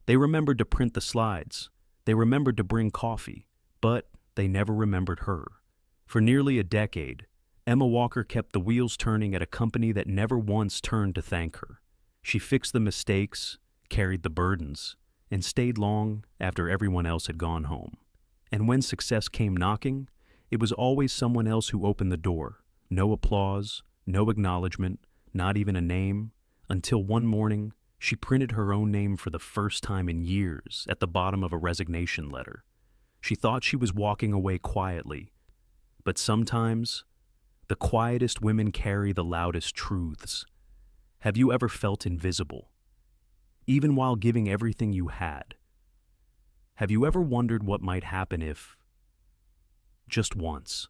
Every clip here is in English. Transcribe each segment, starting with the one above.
They remembered to print the slides. They remembered to bring coffee. But they never remembered her. For nearly a decade, Emma Walker kept the wheels turning at a company that never once turned to thank her. She fixed the mistakes, carried the burdens, and stayed long after everyone else had gone home. And when success came knocking, it was always someone else who opened the door. No applause, no acknowledgement, not even a name, until one morning she printed her own name for the first time in years at the bottom of a resignation letter. She thought she was walking away quietly, but sometimes the quietest women carry the loudest truths. Have you ever felt invisible, even while giving everything you had? Have you ever wondered what might happen if, just once,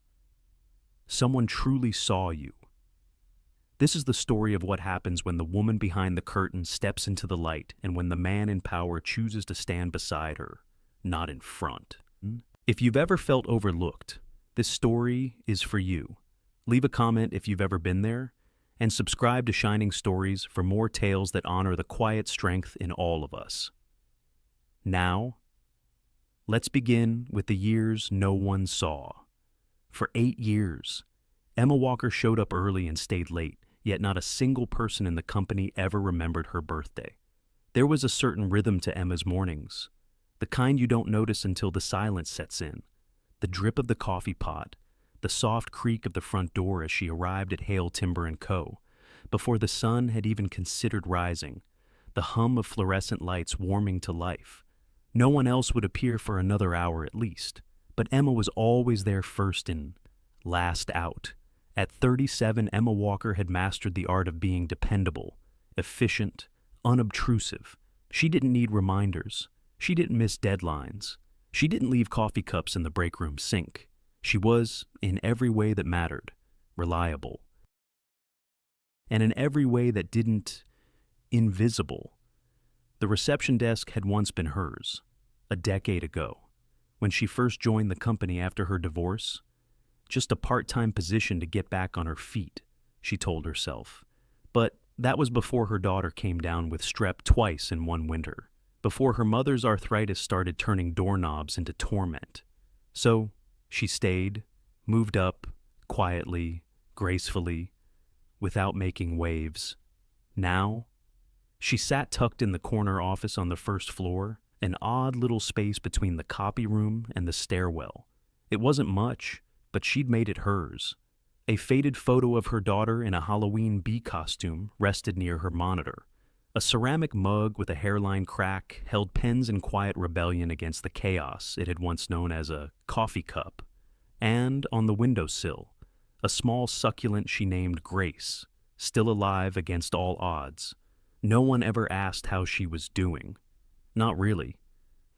someone truly saw you? This is the story of what happens when the woman behind the curtain steps into the light and when the man in power chooses to stand beside her, not in front. If you've ever felt overlooked, this story is for you. Leave a comment if you've ever been there, and subscribe to Shining Stories for more tales that honor the quiet strength in all of us. Now, let's begin with the years no one saw. For 8 years, Emma Walker showed up early and stayed late, yet not a single person in the company ever remembered her birthday. There was a certain rhythm to Emma's mornings, the kind you don't notice until the silence sets in. The drip of the coffee pot, the soft creak of the front door as she arrived at Hale Timber & Co. before the sun had even considered rising, the hum of fluorescent lights warming to life. No one else would appear for another hour at least, but Emma was always there first and last out. At 37, Emma Walker had mastered the art of being dependable, efficient, unobtrusive. She didn't need reminders. She didn't miss deadlines. She didn't leave coffee cups in the break room sink. She was, in every way that mattered, reliable. And in every way that didn't, invisible. The reception desk had once been hers, a decade ago, when she first joined the company after her divorce. Just a part-time position to get back on her feet, she told herself. But that was before her daughter came down with strep twice in one winter, before her mother's arthritis started turning doorknobs into torment. So she stayed, moved up, quietly, gracefully, without making waves. Now, she sat tucked in the corner office on the first floor, an odd little space between the copy room and the stairwell. It wasn't much, but she'd made it hers. A faded photo of her daughter in a Halloween bee costume rested near her monitor. A ceramic mug with a hairline crack held pens in quiet rebellion against the chaos it had once known as a coffee cup. And on the windowsill, a small succulent she named Grace, still alive against all odds. No one ever asked how she was doing. Not really.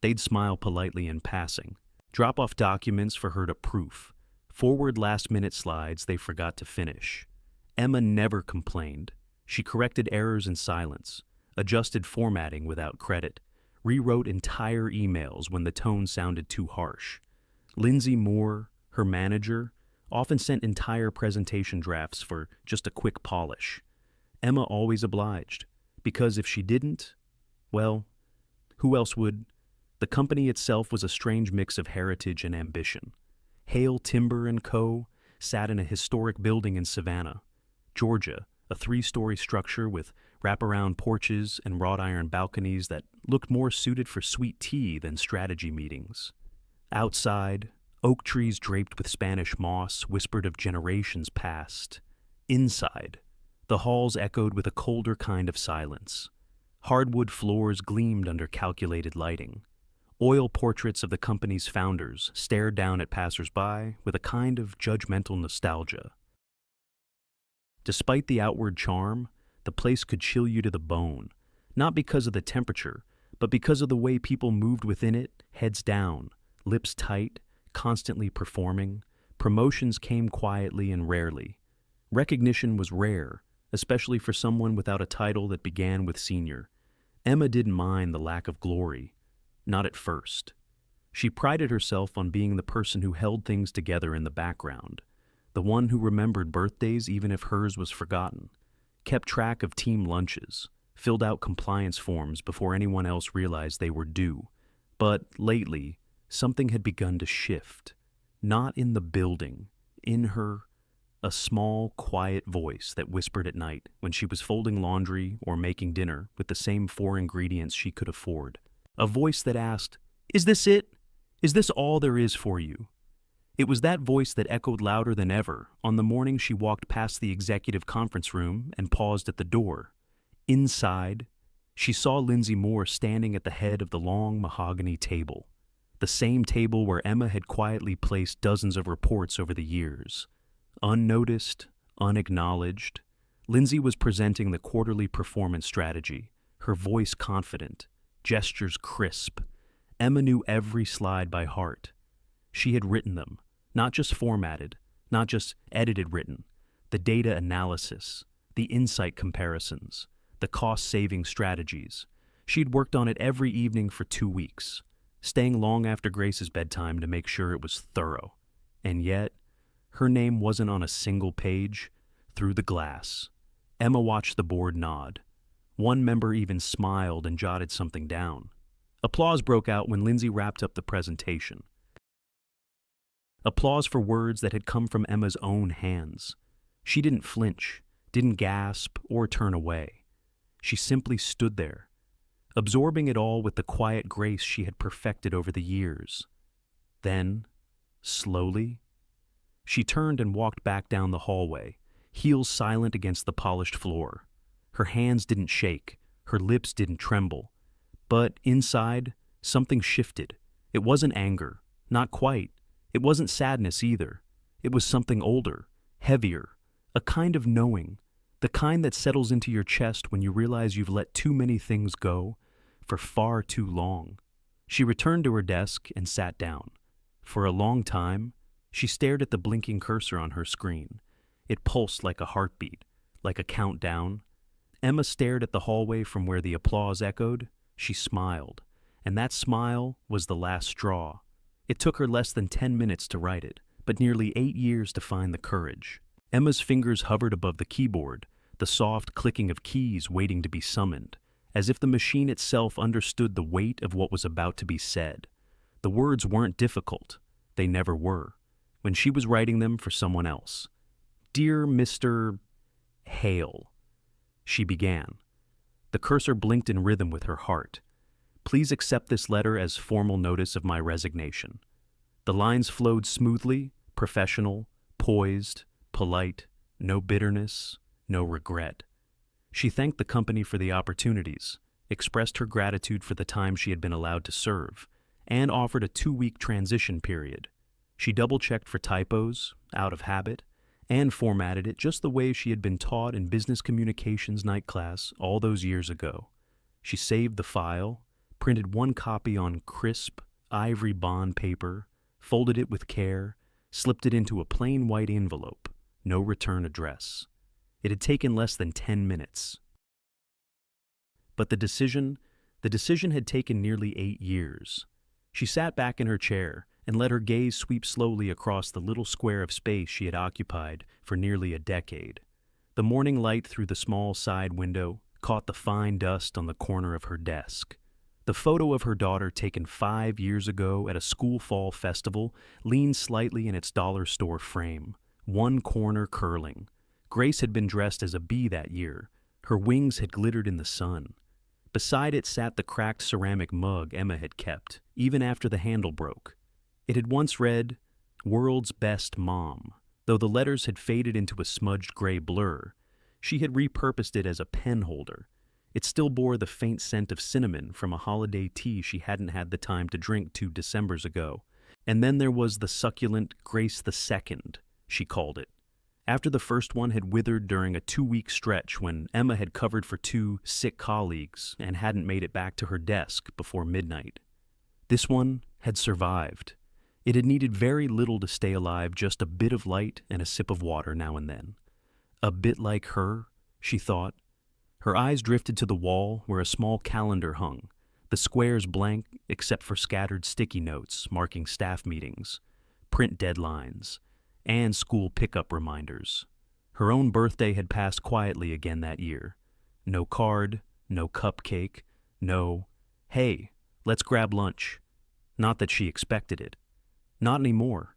They'd smile politely in passing, drop off documents for her to proof, forward last-minute slides they forgot to finish. Emma never complained. She corrected errors in silence, adjusted formatting without credit, rewrote entire emails when the tone sounded too harsh. Lindsay Moore, her manager, often sent entire presentation drafts for just a quick polish. Emma always obliged, because if she didn't, well, who else would? The company itself was a strange mix of heritage and ambition. Hale Timber & Co. sat in a historic building in Savannah, Georgia, a 3-story structure with wraparound porches and wrought iron balconies that looked more suited for sweet tea than strategy meetings. Outside, oak trees draped with Spanish moss whispered of generations past. Inside, the halls echoed with a colder kind of silence. Hardwood floors gleamed under calculated lighting. Oil portraits of the company's founders stared down at passers-by with a kind of judgmental nostalgia. Despite the outward charm, the place could chill you to the bone, not because of the temperature, but because of the way people moved within it, heads down, lips tight, constantly performing. Promotions came quietly and rarely. Recognition was rare, especially for someone without a title that began with senior. Emma didn't mind the lack of glory. Not at first. She prided herself on being the person who held things together in the background, the one who remembered birthdays even if hers was forgotten, kept track of team lunches, filled out compliance forms before anyone else realized they were due. But lately, something had begun to shift. Not in the building, in her, a small, quiet voice that whispered at night when she was folding laundry or making dinner with the same 4 ingredients she could afford. A voice that asked, "Is this it? Is this all there is for you?" It was that voice that echoed louder than ever on the morning she walked past the executive conference room and paused at the door. Inside, she saw Lindsay Moore standing at the head of the long mahogany table, the same table where Emma had quietly placed dozens of reports over the years. Unnoticed, unacknowledged, Lindsay was presenting the quarterly performance strategy, her voice confident, gestures crisp. Emma knew every slide by heart. She had written them, not just formatted, not just edited written, the data analysis, the insight comparisons, the cost-saving strategies. She'd worked on it every evening for 2 weeks, staying long after Grace's bedtime to make sure it was thorough. And yet, her name wasn't on a single page. Through the glass, Emma watched the board nod. One member even smiled and jotted something down. Applause broke out when Lindsay wrapped up the presentation. Applause for words that had come from Emma's own hands. She didn't flinch, didn't gasp, or turn away. She simply stood there, absorbing it all with the quiet grace she had perfected over the years. Then, slowly, she turned and walked back down the hallway, heels silent against the polished floor. Her hands didn't shake, her lips didn't tremble. But inside, something shifted. It wasn't anger, not quite. It wasn't sadness either. It was something older, heavier, a kind of knowing, the kind that settles into your chest when you realize you've let too many things go for far too long. She returned to her desk and sat down. For a long time, she stared at the blinking cursor on her screen. It pulsed like a heartbeat, like a countdown. Emma stared at the hallway from where the applause echoed. She smiled, and that smile was the last straw. It took her less than 10 minutes to write it, but nearly 8 years to find the courage. Emma's fingers hovered above the keyboard, the soft clicking of keys waiting to be summoned, as if the machine itself understood the weight of what was about to be said. The words weren't difficult. They never were. When she was writing them for someone else. "Dear Mr. Hale," she began. The cursor blinked in rhythm with her heart. "Please accept this letter as formal notice of my resignation." The lines flowed smoothly, professional, poised, polite, no bitterness, no regret. She thanked the company for the opportunities, expressed her gratitude for the time she had been allowed to serve, and offered a 2-week transition period. She double-checked for typos, out of habit, and formatted it just the way she had been taught in business communications night class all those years ago. She saved the file, printed one copy on crisp, ivory bond paper, folded it with care, slipped it into a plain white envelope, no return address. It had taken less than 10 minutes. But the decision had taken nearly 8 years. She sat back in her chair and let her gaze sweep slowly across the little square of space she had occupied for nearly a decade. The morning light through the small side window caught the fine dust on the corner of her desk. The photo of her daughter taken 5 years ago at a school fall festival leaned slightly in its dollar store frame, one corner curling. Grace had been dressed as a bee that year. Her wings had glittered in the sun. Beside it sat the cracked ceramic mug Emma had kept, even after the handle broke. It had once read, "World's Best Mom." Though the letters had faded into a smudged gray blur, she had repurposed it as a pen holder. It still bore the faint scent of cinnamon from a holiday tea she hadn't had the time to drink 2 Decembers ago. And then there was the succulent Grace the Second, she called it. After the first one had withered during a 2-week stretch when Emma had covered for 2 sick colleagues and hadn't made it back to her desk before midnight. This one had survived. It had needed very little to stay alive, just a bit of light and a sip of water now and then. A bit like her, she thought. Her eyes drifted to the wall where a small calendar hung, the squares blank except for scattered sticky notes marking staff meetings, print deadlines, and school pickup reminders. Her own birthday had passed quietly again that year. No card, no cupcake, no, "Hey, let's grab lunch." Not that she expected it. Not anymore.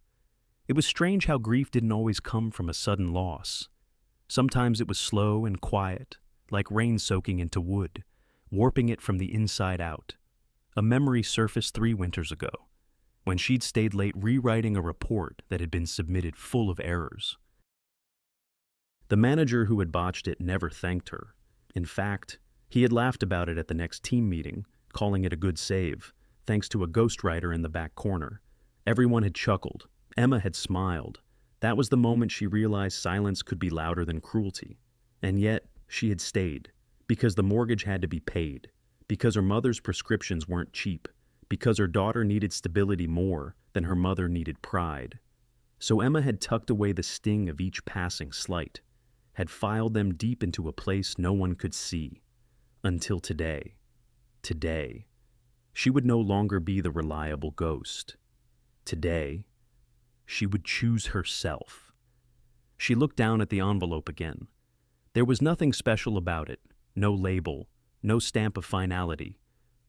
It was strange how grief didn't always come from a sudden loss. Sometimes it was slow and quiet, like rain soaking into wood, warping it from the inside out. A memory surfaced 3 winters ago, when she'd stayed late rewriting a report that had been submitted full of errors. The manager who had botched it never thanked her. In fact, he had laughed about it at the next team meeting, calling it a good save, thanks to a ghostwriter in the back corner. Everyone had chuckled. Emma had smiled. That was the moment she realized silence could be louder than cruelty. And yet, she had stayed, because the mortgage had to be paid, because her mother's prescriptions weren't cheap, because her daughter needed stability more than her mother needed pride. So Emma had tucked away the sting of each passing slight, had filed them deep into a place no one could see. Until today. Today. She would no longer be the reliable ghost. Today, she would choose herself. She looked down at the envelope again. There was nothing special about it, no label, no stamp of finality.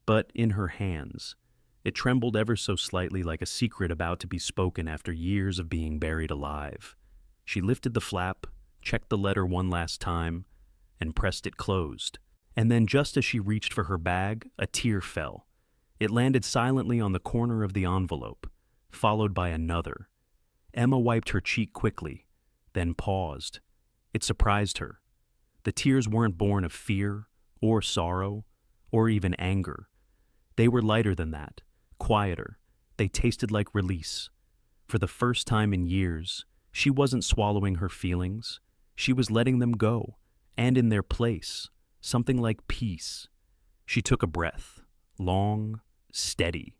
But in her hands, it trembled ever so slightly like a secret about to be spoken after years of being buried alive. She lifted the flap, checked the letter one last time, and pressed it closed. And then just as she reached for her bag, a tear fell. It landed silently on the corner of the envelope, followed by another. Emma wiped her cheek quickly, then paused. It surprised her. The tears weren't born of fear, or sorrow, or even anger. They were lighter than that, quieter. They tasted like release. For the first time in years, she wasn't swallowing her feelings. She was letting them go, and in their place, something like peace. She took a breath, long, steady,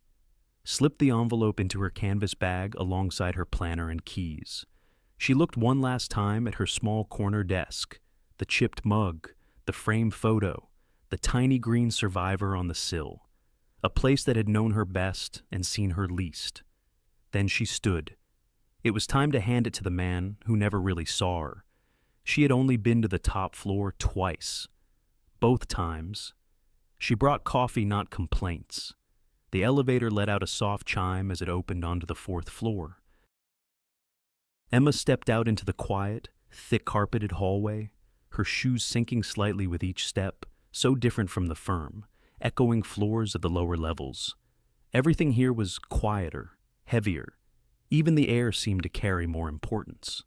slipped the envelope into her canvas bag alongside her planner and keys. She looked one last time at her small corner desk, the chipped mug, the framed photo, the tiny green survivor on the sill, a place that had known her best and seen her least. Then she stood. It was time to hand it to the man who never really saw her. She had only been to the top floor twice. Both times, she brought coffee, not complaints. The elevator let out a soft chime as it opened onto the 4th floor. Emma stepped out into the quiet, thick-carpeted hallway, her shoes sinking slightly with each step, so different from the firm, echoing floors of the lower levels. Everything here was quieter, heavier. Even the air seemed to carry more importance.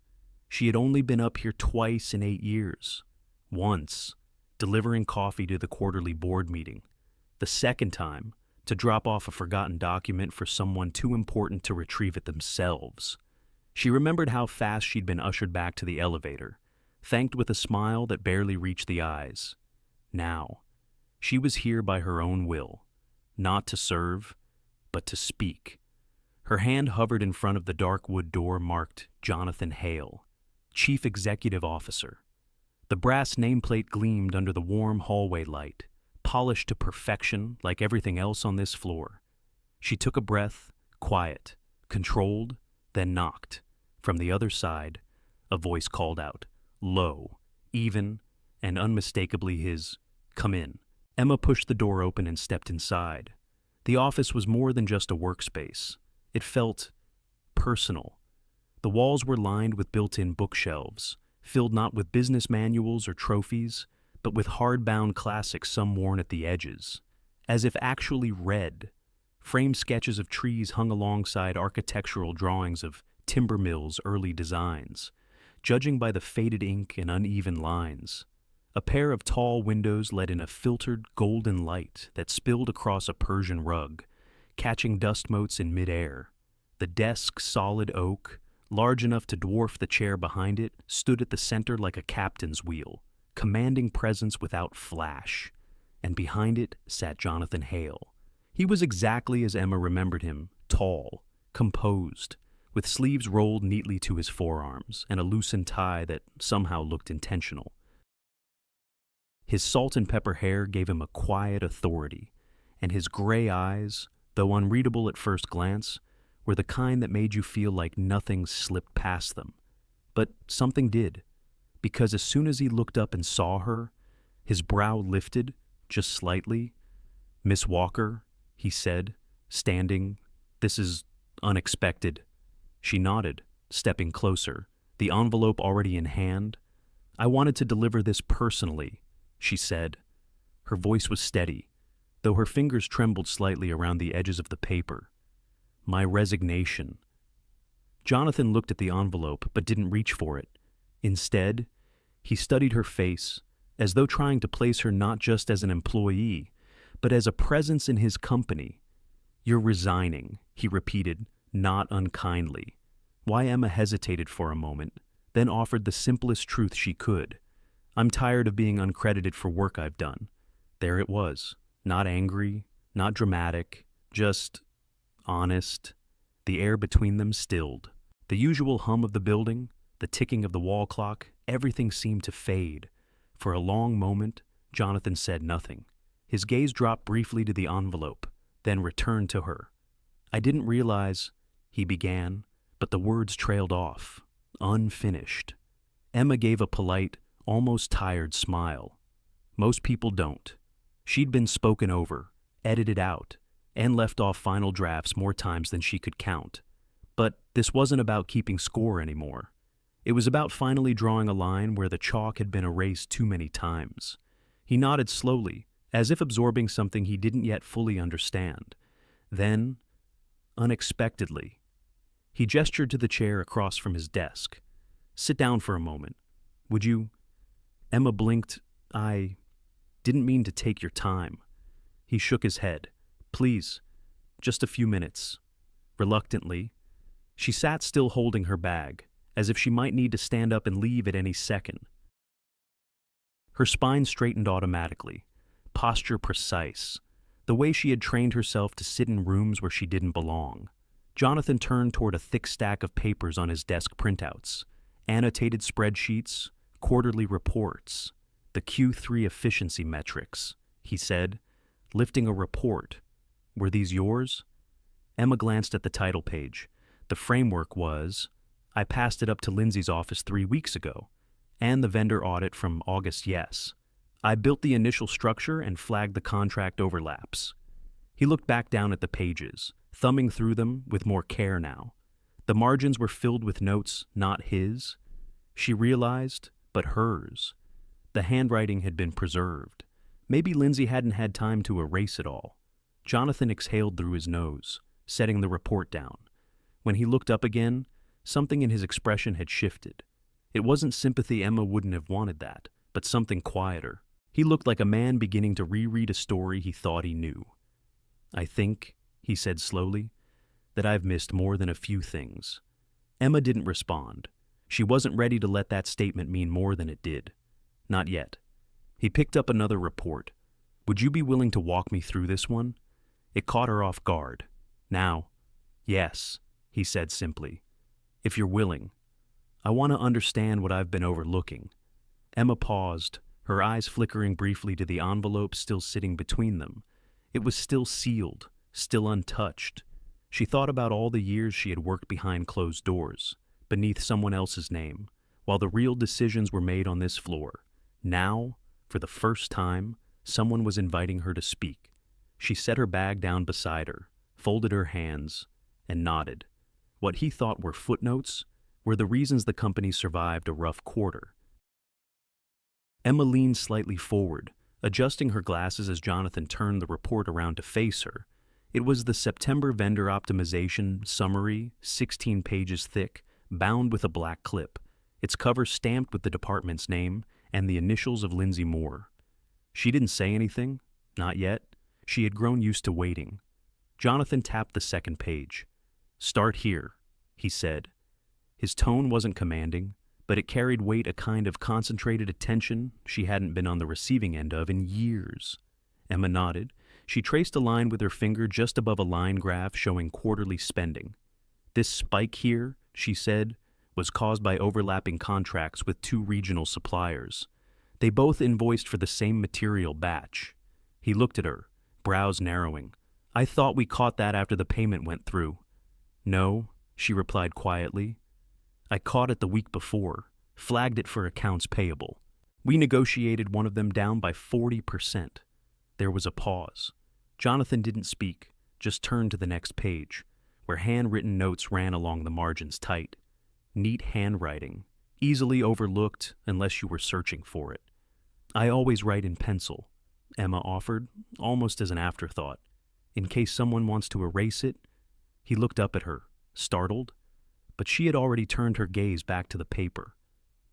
She had only been up here twice in 8 years. Once, delivering coffee to the quarterly board meeting. The second time, to drop off a forgotten document for someone too important to retrieve it themselves. She remembered how fast she'd been ushered back to the elevator, thanked with a smile that barely reached the eyes. Now, she was here by her own will, not to serve, but to speak. Her hand hovered in front of the dark wood door marked Jonathan Hale, Chief Executive Officer. The brass nameplate gleamed under the warm hallway light, polished to perfection like everything else on this floor. She took a breath, quiet, controlled, then knocked. From the other side, a voice called out, low, even, and unmistakably his, "Come in." Emma pushed the door open and stepped inside. The office was more than just a workspace. It felt personal. The walls were lined with built-in bookshelves, filled not with business manuals or trophies, but with hardbound classics, some worn at the edges, as if actually read. Framed sketches of trees hung alongside architectural drawings of timber mills' early designs, judging by the faded ink and uneven lines. A pair of tall windows let in a filtered golden light that spilled across a Persian rug, catching dust motes in midair. The desk, solid oak, large enough to dwarf the chair behind it, stood at the center like a captain's wheel, commanding presence without flash. And behind it sat Jonathan Hale. He was exactly as Emma remembered him, tall, composed, with sleeves rolled neatly to his forearms and a loosened tie that somehow looked intentional. His salt and pepper hair gave him a quiet authority, and his gray eyes, though unreadable at first glance, were the kind that made you feel like nothing slipped past them. But something did, because as soon as he looked up and saw her, his brow lifted, just slightly. "Miss Walker," he said, standing. "This is unexpected." She nodded, stepping closer, the envelope already in hand. "I wanted to deliver this personally," she said. Her voice was steady, though her fingers trembled slightly around the edges of the paper. "My resignation." Jonathan looked at the envelope but didn't reach for it. Instead, he studied her face, as though trying to place her not just as an employee, but as a presence in his company. "You're resigning," he repeated, not unkindly. Why Emma hesitated for a moment, then offered the simplest truth she could. "I'm tired of being uncredited for work I've done." There it was, not angry, not dramatic, just honest. The air between them stilled. The usual hum of the building, the ticking of the wall clock, everything seemed to fade. For a long moment, Jonathan said nothing. His gaze dropped briefly to the envelope, then returned to her. "I didn't realize," he began, but the words trailed off, unfinished. Emma gave a polite, almost tired smile. Most people don't. She'd been spoken over, edited out, and left off final drafts more times than she could count. But this wasn't about keeping score anymore. It was about finally drawing a line where the chalk had been erased too many times. He nodded slowly, as if absorbing something he didn't yet fully understand. Then, unexpectedly, he gestured to the chair across from his desk. "Sit down for a moment. Would you—" Emma blinked. "I didn't mean to take your time." He shook his head. "Please, just a few minutes." Reluctantly, she sat still holding her bag, as if she might need to stand up and leave at any second. Her spine straightened automatically, posture precise, the way she had trained herself to sit in rooms where she didn't belong. Jonathan turned toward a thick stack of papers on his desk printouts, annotated spreadsheets, quarterly reports, the Q3 efficiency metrics, he said, lifting a report. "Were these yours?" Emma glanced at the title page. The framework was, "I passed it up to Lindsay's office 3 weeks ago," and the vendor audit from August, yes. "I built the initial structure and flagged the contract overlaps." He looked back down at the pages, thumbing through them with more care now. The margins were filled with notes not his, she realized, but hers. The handwriting had been preserved. Maybe Lindsay hadn't had time to erase it all. Jonathan exhaled through his nose, setting the report down. When he looked up again, something in his expression had shifted. It wasn't sympathy, Emma wouldn't have wanted that, but something quieter. He looked like a man beginning to reread a story he thought he knew. "I think," he said slowly, "that I've missed more than a few things." Emma didn't respond. She wasn't ready to let that statement mean more than it did. Not yet. He picked up another report. "Would you be willing to walk me through this one?" It caught her off guard. "Now." "Yes," he said simply. "If you're willing. I want to understand what I've been overlooking." Emma paused, her eyes flickering briefly to the envelope still sitting between them. It was still sealed, still untouched. She thought about all the years she had worked behind closed doors, beneath someone else's name, while the real decisions were made on this floor. Now, for the first time, someone was inviting her to speak. She set her bag down beside her, folded her hands, and nodded. What he thought were footnotes were the reasons the company survived a rough quarter. Emma leaned slightly forward, adjusting her glasses as Jonathan turned the report around to face her. It was the September vendor optimization summary, 16 pages thick, bound with a black clip, its cover stamped with the department's name and the initials of Lindsay Moore. She didn't say anything, not yet. She had grown used to waiting. Jonathan tapped the second page. "Start here," he said. His tone wasn't commanding, but it carried weight, a kind of concentrated attention she hadn't been on the receiving end of in years. Emma nodded. She traced a line with her finger just above a line graph showing quarterly spending. "This spike here," she said, "was caused by overlapping contracts with 2 regional suppliers. They both invoiced for the same material batch." He looked at her, brows narrowing. "I thought we caught that after the payment went through." "No," she replied quietly. "I caught it the week before, flagged it for accounts payable. We negotiated one of them down by 40%. There was a pause. Jonathan didn't speak, just turned to the next page, where handwritten notes ran along the margins tight. Neat handwriting, easily overlooked unless you were searching for it. "I always write in pencil," Emma offered, almost as an afterthought. "In case someone wants to erase it." He looked up at her, startled, but she had already turned her gaze back to the paper.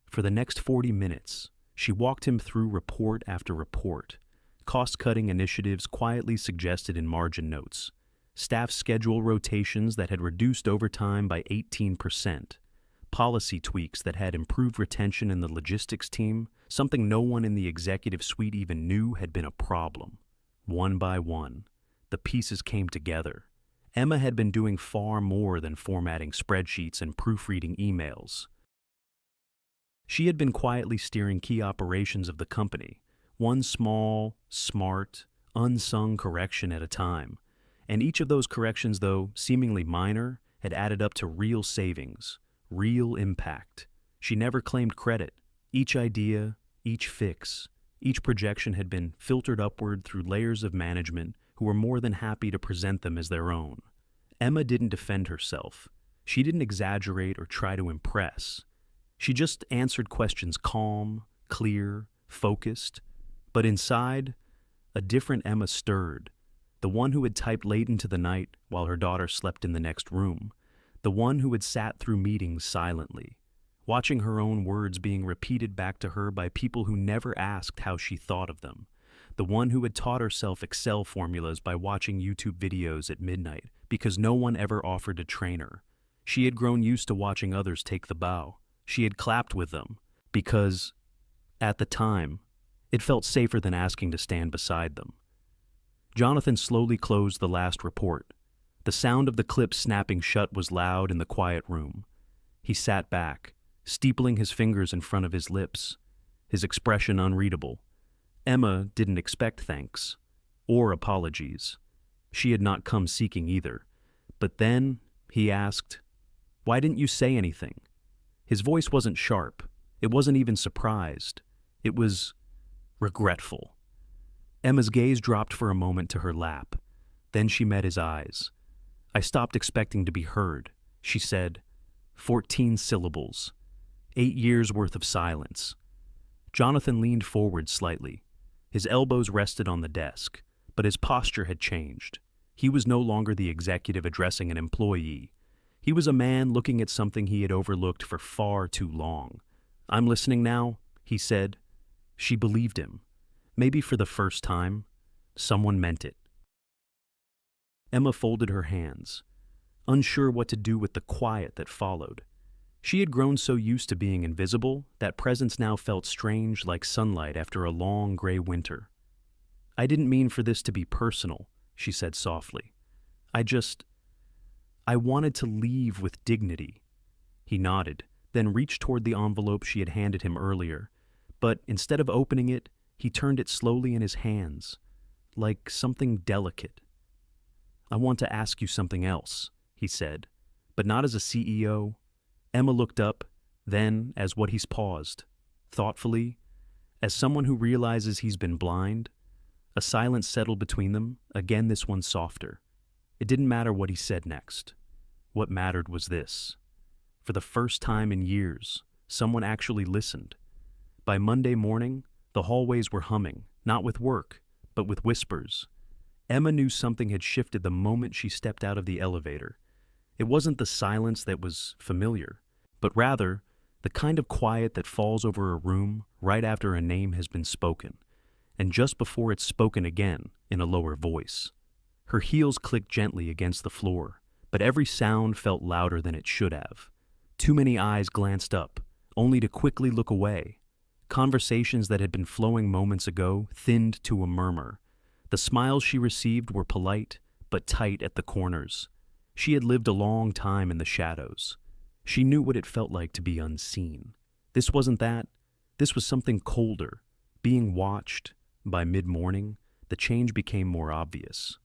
For the next 40 minutes, she walked him through report after report, cost-cutting initiatives quietly suggested in margin notes, staff schedule rotations that had reduced overtime by 18%, policy tweaks that had improved retention in the logistics team, something no one in the executive suite even knew had been a problem. One by one, the pieces came together. Emma had been doing far more than formatting spreadsheets and proofreading emails. She had been quietly steering key operations of the company, one small, smart, unsung correction at a time. And each of those corrections, though seemingly minor, had added up to real savings, real impact. She never claimed credit. Each idea, each fix, each projection had been filtered upward through layers of management who were more than happy to present them as their own. Emma didn't defend herself. She didn't exaggerate or try to impress. She just answered questions calm, clear, focused. But inside, a different Emma stirred. The one who had typed late into the night while her daughter slept in the next room. The one who had sat through meetings silently, watching her own words being repeated back to her by people who never asked how she thought of them. The one who had taught herself Excel formulas by watching YouTube videos at midnight because no one ever offered to train her. She had grown used to watching others take the bow. She had clapped with them because, at the time, it felt safer than asking to stand beside them. Jonathan slowly closed the last report. The sound of the clip snapping shut was loud in the quiet room. He sat back, steepling his fingers in front of his lips, his expression unreadable. Emma didn't expect thanks or apologies. She had not come seeking either. But then he asked, "Why didn't you say anything?" His voice wasn't sharp. It wasn't even surprised. It was regretful. Emma's gaze dropped for a moment to her lap. Then she met his eyes. "I stopped expecting to be heard," she said. 14 syllables. 8 years worth of silence. Jonathan leaned forward slightly. His elbows rested on the desk, but his posture had changed. He was no longer the executive addressing an employee. He was a man looking at something he had overlooked for far too long. "I'm listening now," he said. She believed him. Maybe for the first time, someone meant it. Emma folded her hands, unsure what to do with the quiet that followed. She had grown so used to being invisible that presence now felt strange, like sunlight after a long gray winter. "I didn't mean for this to be personal," she said softly. I wanted to leave with dignity." He nodded, then reached toward the envelope she had handed him earlier. But instead of opening it, he turned it slowly in his hands, like something delicate. "I want to ask you something else," he said, "but not as a CEO." Emma looked up, then as what he's paused, thoughtfully, as someone who realizes he's been blind. A silence settled between them, again this one softer. It didn't matter what he said next. What mattered was this. For the first time in years, someone actually listened. By Monday morning, the hallways were humming, not with work, but with whispers. Emma knew something had shifted the moment she stepped out of the elevator. It wasn't the silence that was familiar, but rather the kind of quiet that falls over a room right after a name has been spoken, and just before it's spoken again in a lower voice. Her heels clicked gently against the floor, but every sound felt louder than it should have. Too many eyes glanced up, only to quickly look away. Conversations that had been flowing moments ago thinned to a murmur. The smiles she received were polite, but tight at the corners. She had lived a long time in the shadows. She knew what it felt like to be unseen. This wasn't that. This was something colder. Being watched. By mid-morning, the change became more obvious.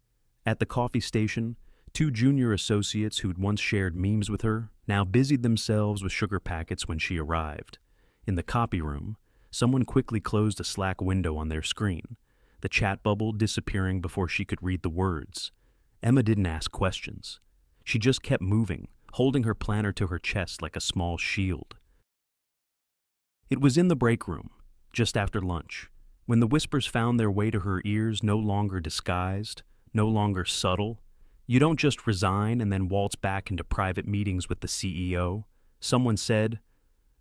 At the coffee station, 2 junior associates who'd once shared memes with her now busied themselves with sugar packets when she arrived. In the copy room, someone quickly closed a Slack window on their screen. the chat bubble disappearing before she could read the words. Emma didn't ask questions. She just kept moving, holding her planner to her chest like a small shield. It was in the break room, just after lunch, when the whispers found their way to her ears, no longer disguised, no longer subtle. You don't just resign and then waltz back into private meetings with the CEO. Someone said.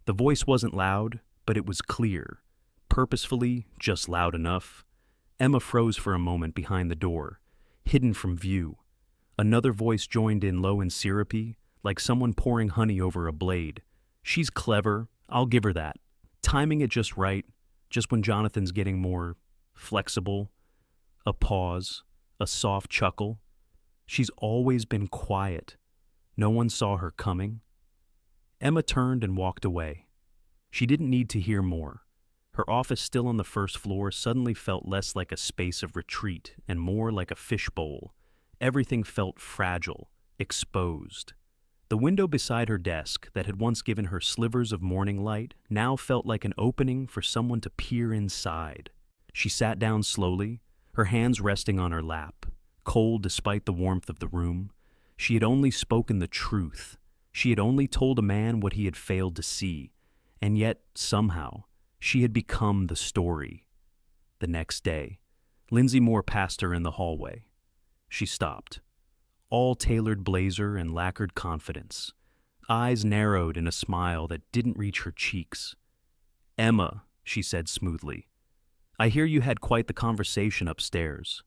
The voice wasn't loud, but it was clear. Purposefully, just loud enough. Emma froze for a moment behind the door, hidden from view. Another voice joined in, low and syrupy, like someone pouring honey over a blade. She's clever, I'll give her that. Timing it just right, just when Jonathan's getting more flexible. A pause, a soft chuckle. She's always been quiet. No one saw her coming. Emma turned and walked away. She didn't need to hear more. Her office, still on the first floor, suddenly felt less like a space of retreat and more like a fishbowl. Everything felt fragile, exposed. The window beside her desk, that had once given her slivers of morning light, now felt like an opening for someone to peer inside. She sat down slowly, her hands resting on her lap, cold despite the warmth of the room. She had only spoken the truth. She had only told a man what he had failed to see, and yet, somehow, she had become the story. The next day, Lindsay Moore passed her in the hallway. She stopped. All tailored blazer and lacquered confidence, eyes narrowed in a smile that didn't reach her cheeks. "Emma," she said smoothly, "I hear you had quite the conversation upstairs."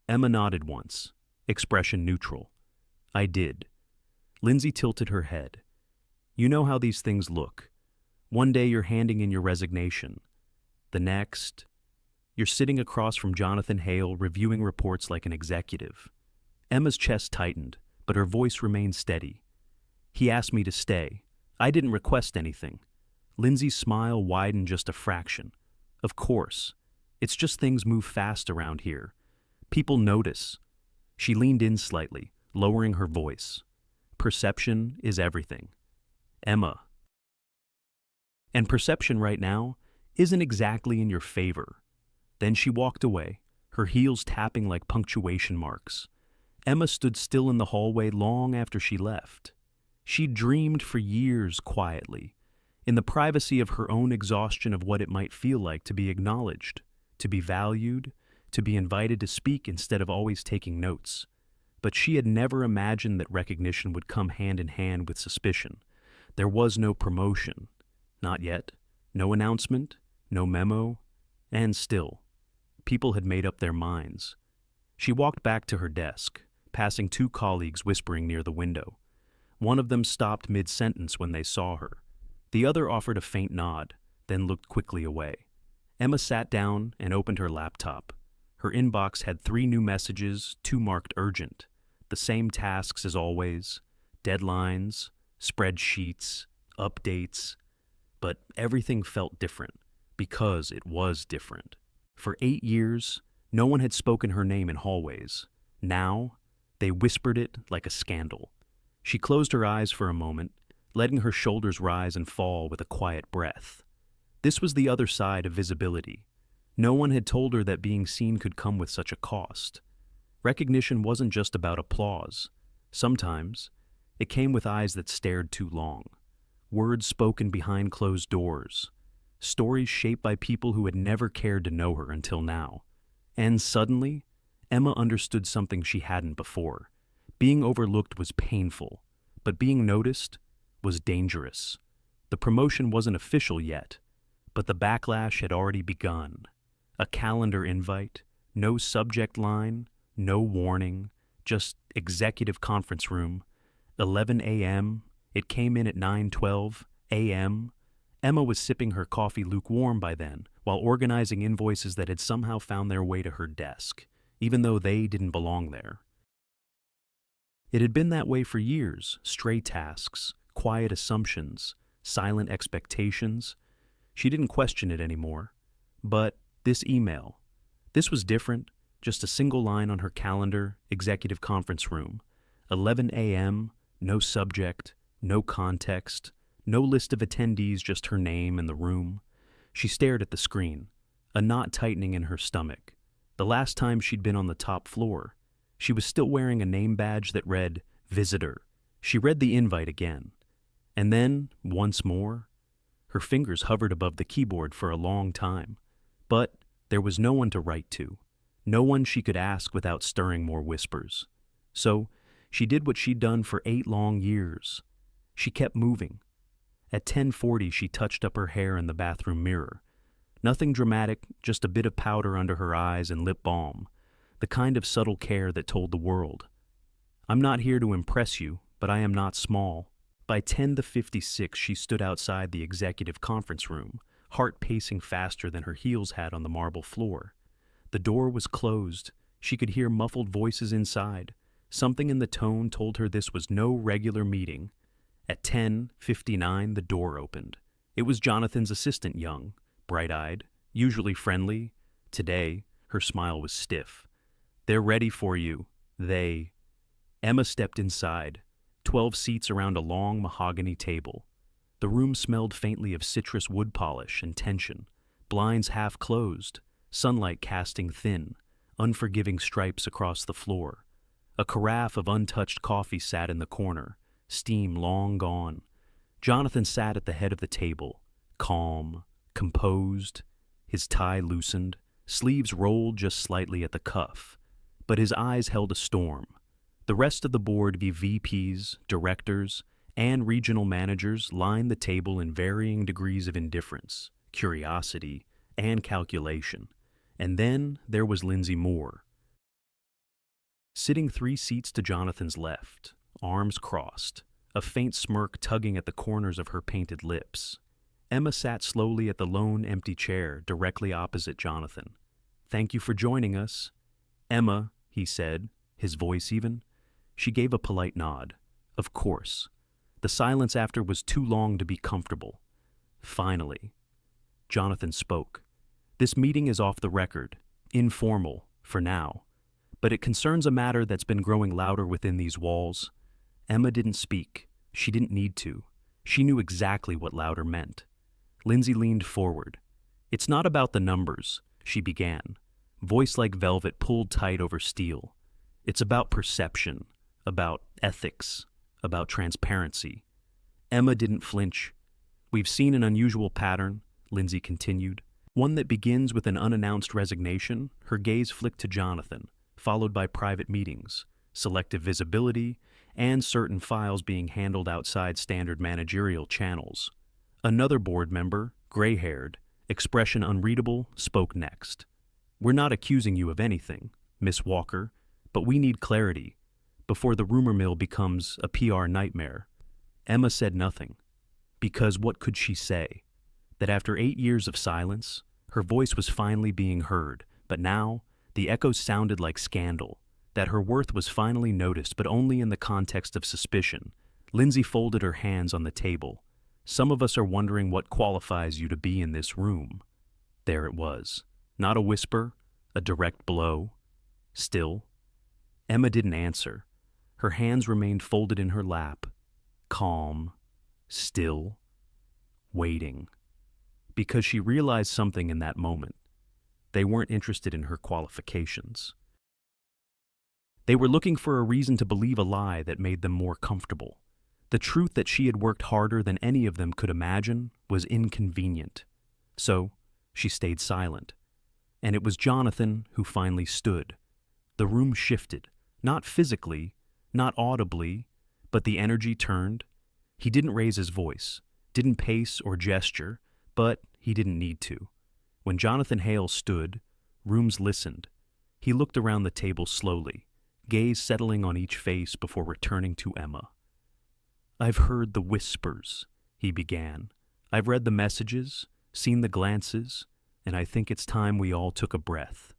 Emma nodded once, expression neutral. "I did." Lindsay tilted her head. "You know how these things look. One day you're handing in your resignation. The next, you're sitting across from Jonathan Hale reviewing reports like an executive." Emma's chest tightened, but her voice remained steady. "He asked me to stay. I didn't request anything." Lindsay's smile widened just a fraction. "Of course. It's just things move fast around here. People notice." She leaned in slightly, lowering her voice. "Perception is everything. Emma. And perception right now isn't exactly in your favor." Then she walked away, her heels tapping like punctuation marks. Emma stood still in the hallway long after she left. She'd dreamed for years quietly, in the privacy of her own exhaustion, of what it might feel like to be acknowledged, to be valued, to be invited to speak instead of always taking notes. But she had never imagined that recognition would come hand in hand with suspicion. There was no promotion. Not yet. No announcement, no memo, and still, people had made up their minds. She walked back to her desk, passing two colleagues whispering near the window. One of them stopped mid-sentence when they saw her. The other offered a faint nod, then looked quickly away. Emma sat down and opened her laptop. Her inbox had 3 new messages, 2 marked urgent. The same tasks as always, deadlines, spreadsheets, updates. But everything felt different, because it was different. For 8 years, no one had spoken her name in hallways. Now, they whispered it like a scandal. She closed her eyes for a moment, letting her shoulders rise and fall with a quiet breath. This was the other side of visibility. No one had told her that being seen could come with such a cost. Recognition wasn't just about applause. Sometimes, it came with eyes that stared too long. Words spoken behind closed doors. Stories shaped by people who had never cared to know her until now. And suddenly, Emma understood something she hadn't before. Being overlooked was painful, but being noticed was dangerous. The promotion wasn't official yet, but the backlash had already begun. A calendar invite, no subject line, no warning, just executive conference room. 11 a.m. It came in at 9:12 a.m. Emma was sipping her coffee lukewarm by then, while organizing invoices that had somehow found their way to her desk, even though they didn't belong there. It had been that way for years, stray tasks, quiet assumptions, silent expectations. She didn't question it anymore. But this email, this was different, just a single line on her calendar, executive conference room. 11 a.m., no subject, no context, no list of attendees, just her name and the room. She stared at the screen, a knot tightening in her stomach. The last time she'd been on the top floor. She was still wearing a name badge that read, Visitor. She read the invite again. And then, once more, her fingers hovered above the keyboard for a long time. But there was no one to write to. No one she could ask without stirring more whispers. So, she did what she'd done for 8 long years. She kept moving. At 10:40, she touched up her hair in the bathroom mirror. Nothing dramatic, just a bit of powder under her eyes and lip balm. The kind of subtle care that told the world, I'm not here to impress you, but I am not small. By 10:56, she stood outside the executive conference room, heart pacing faster than her heels had on the marble floor. The door was closed. She could hear muffled voices inside. Something in the tone told her this was no regular meeting. At 10:59, the door opened. It was Jonathan's assistant, Young, bright-eyed, usually friendly. Today, her smile was stiff. They're ready for you. Emma stepped inside. 12 seats around a long mahogany table. The room smelled faintly of citrus wood polish and tension. Blinds half closed, sunlight casting thin, unforgiving stripes across the floor. A carafe of untouched coffee sat in the corner, steam long gone. Jonathan sat at the head of the table, calm, composed, his tie loosened, sleeves rolled just slightly at the cuff. But his eyes held a storm. The rest of the board, VPs, directors, and regional managers lined the table in varying degrees of indifference, curiosity, and calculation. And then there was Lindsay Moore, sitting 3 seats to Jonathan's left, arms crossed, a faint smirk tugging at the corners of her painted lips. Emma sat slowly at the lone empty chair directly opposite Jonathan. Thank you for joining us. Emma, he said, his voice even. She gave a polite nod. Of course. The silence after was too long to be comfortable. Finally, Jonathan spoke. This meeting is off the record, informal, for now. But it concerns a matter that's been growing louder within these walls. Emma didn't speak. She didn't need to. She knew exactly what louder meant. Lindsay leaned forward. It's not about the numbers, she began, voice like velvet pulled tight over steel. It's about perception, about ethics, about transparency. Emma didn't flinch. We've seen an unusual pattern, Lindsay continued, one that begins with an unannounced resignation. Her gaze flicked to Jonathan, followed by private meetings, selective visibility, and certain files being handled outside standard managerial channels. Another board member, gray-haired, expression unreadable, spoke next. We're not accusing you of anything, Miss Walker, but we need clarity before the rumor mill becomes a PR nightmare. Emma said nothing, because what could she say? That after 8 years of silence, her voice was finally being heard, but now the echoes sounded like scandal, that her worth was finally noticed, but only in the context of suspicion. Lindsay folded her hands on the table. Some of us are wondering what qualifies you to be in this room. There it was. Not a whisper, a direct blow. Still. Emma didn't answer. Her hands remained folded in her lap. Calm. Still. Waiting. Because she realized something in that moment. They weren't interested in her qualifications. They were looking for a reason to believe a lie that made them more comfortable. The truth that she had worked harder than any of them could imagine was inconvenient. So, she stayed silent. And it was Jonathan who finally stood. The room shifted, not physically, not audibly, but the energy turned. He didn't raise his voice, didn't pace or gesture, but he didn't need to. When Jonathan Hale stood, rooms listened. He looked around the table slowly, gaze settling on each face before returning to Emma. I've heard the whispers, he began. I've read the messages, seen the glances, and I think it's time we all took a breath.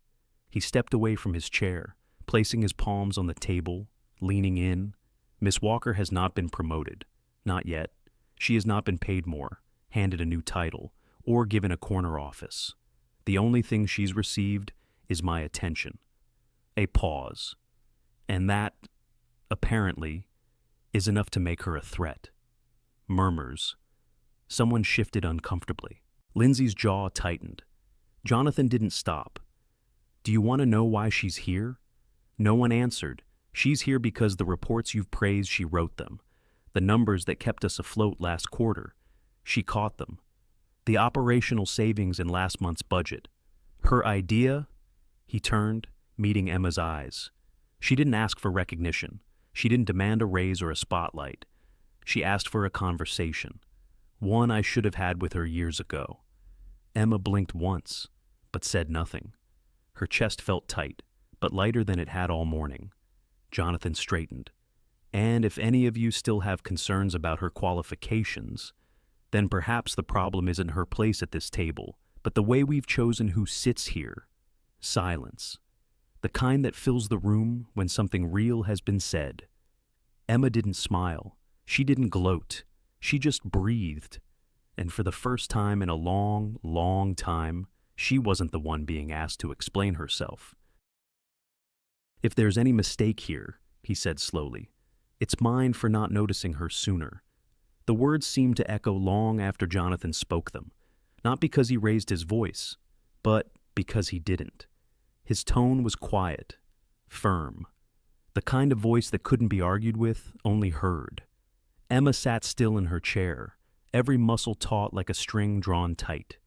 He stepped away from his chair, placing his palms on the table, leaning in. Miss Walker has not been promoted. Not yet. She has not been paid more, handed a new title, or given a corner office. The only thing she's received is my attention. A pause. And that, apparently, is enough to make her a threat. Murmurs. Someone shifted uncomfortably. Lindsay's jaw tightened. Jonathan didn't stop. Do you want to know why she's here? No one answered. She's here because the reports you've praised, she wrote them. The numbers that kept us afloat last quarter, she caught them. The operational savings in last month's budget. Her idea? He turned, meeting Emma's eyes. She didn't ask for recognition. She didn't demand a raise or a spotlight. She asked for a conversation. One I should have had with her years ago. Emma blinked once, but said nothing. Her chest felt tight, but lighter than it had all morning. Jonathan straightened. And if any of you still have concerns about her qualifications, then perhaps the problem isn't her place at this table, but the way we've chosen who sits here. Silence. The kind that fills the room when something real has been said. Emma didn't smile. She didn't gloat. She just breathed. And for the first time in a long, long time, she wasn't the one being asked to explain herself. If there's any mistake here, he said slowly, it's mine for not noticing her sooner. The words seemed to echo long after Jonathan spoke them, not because he raised his voice, but because he didn't. His tone was quiet, firm, the kind of voice that couldn't be argued with, only heard. Emma sat still in her chair, every muscle taut like a string drawn tight.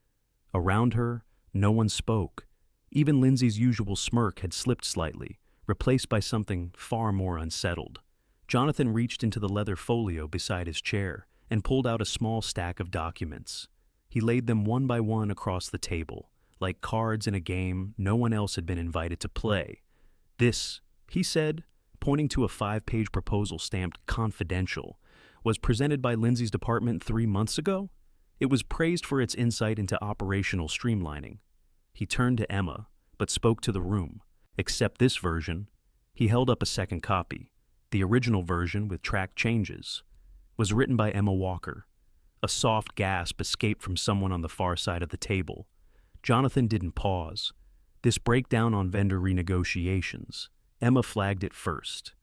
Around her, no one spoke. Even Lindsay's usual smirk had slipped slightly, replaced by something far more unsettled. Jonathan reached into the leather folio beside his chair and pulled out a small stack of documents. He laid them one by one across the table, like cards in a game no one else had been invited to play. This, he said, pointing to a 5-page proposal stamped confidential, was presented by Lindsay's department 3 months ago? It was praised for its insight into operational streamlining. He turned to Emma, but spoke to the room. Except this version. He held up a second copy. The original version, with track changes, was written by Emma Walker. A soft gasp escaped from someone on the far side of the table. Jonathan didn't pause. This breakdown on vendor renegotiations. Emma flagged it first.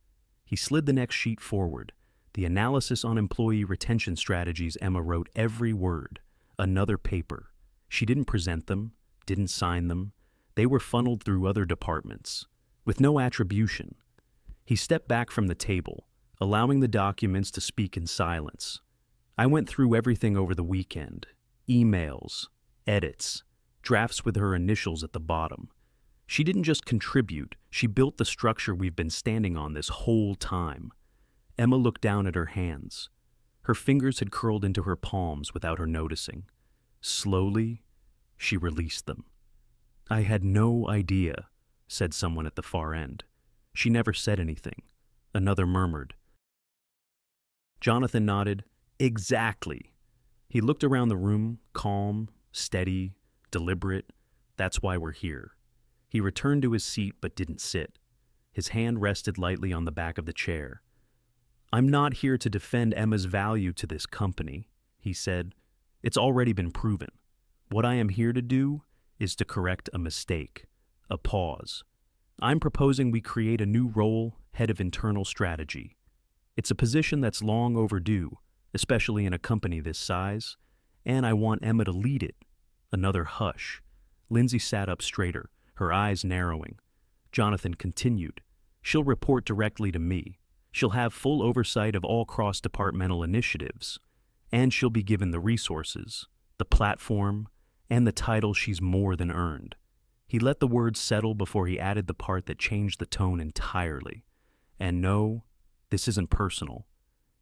He slid the next sheet forward. The analysis on employee retention strategies. Emma wrote every word. Another paper. She didn't present them, didn't sign them. They were funneled through other departments, with no attribution. He stepped back from the table, allowing the documents to speak in silence. I went through everything over the weekend. Emails, edits, drafts with her initials at the bottom. She didn't just contribute, she built the structure we've been standing on this whole time. Emma looked down at her hands. Her fingers had curled into her palms without her noticing. Slowly, she released them. I had no idea, said someone at the far end. She never said anything. Another murmured. Jonathan nodded. Exactly. He looked around the room, calm, steady, deliberate. That's why we're here. He returned to his seat but didn't sit. His hand rested lightly on the back of the chair. I'm not here to defend Emma's value to this company, he said. It's already been proven. What I am here to do is to correct a mistake, a pause. I'm proposing we create a new role, head of internal strategy. It's a position that's long overdue, especially in a company this size, and I want Emma to lead it. Another hush. Lindsay sat up straighter, her eyes narrowing. Jonathan continued. She'll report directly to me. She'll have full oversight of all cross-departmental initiatives, and she'll be given the resources, the platform, and the title she's more than earned. He let the words settle before he added the part that changed the tone entirely. And no, this isn't personal.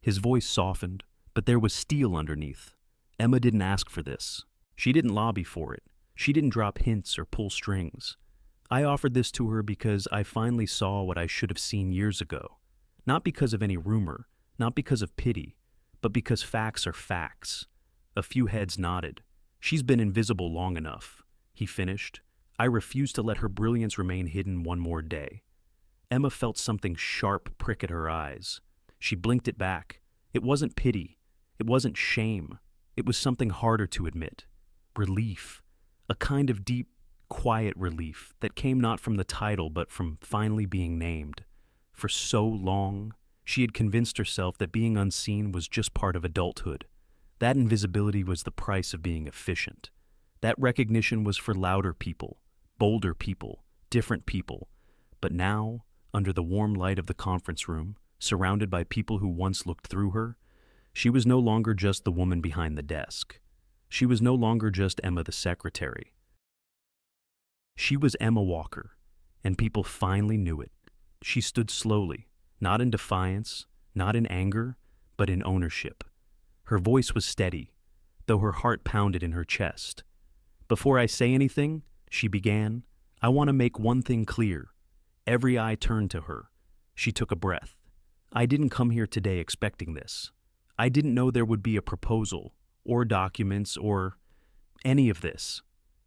His voice softened, but there was steel underneath. Emma didn't ask for this. She didn't lobby for it. She didn't drop hints or pull strings. I offered this to her because I finally saw what I should have seen years ago. Not because of any rumor, not because of pity, but because facts are facts. A few heads nodded. She's been invisible long enough, he finished. I refuse to let her brilliance remain hidden one more day. Emma felt something sharp prick at her eyes. She blinked it back. It wasn't pity. It wasn't shame. It was something harder to admit. Relief. A kind of deep, quiet relief that came not from the title but from finally being named. For so long, she had convinced herself that being unseen was just part of adulthood. That invisibility was the price of being efficient. That recognition was for louder people, bolder people, different people. But now, under the warm light of the conference room, surrounded by people who once looked through her, she was no longer just the woman behind the desk. She was no longer just Emma the secretary. She was Emma Walker, and people finally knew it. She stood slowly, not in defiance, not in anger, but in ownership. Her voice was steady, though her heart pounded in her chest. "Before I say anything," she began, "I want to make one thing clear." Every eye turned to her. She took a breath. "I didn't come here today expecting this. I didn't know there would be a proposal, or documents, or any of this."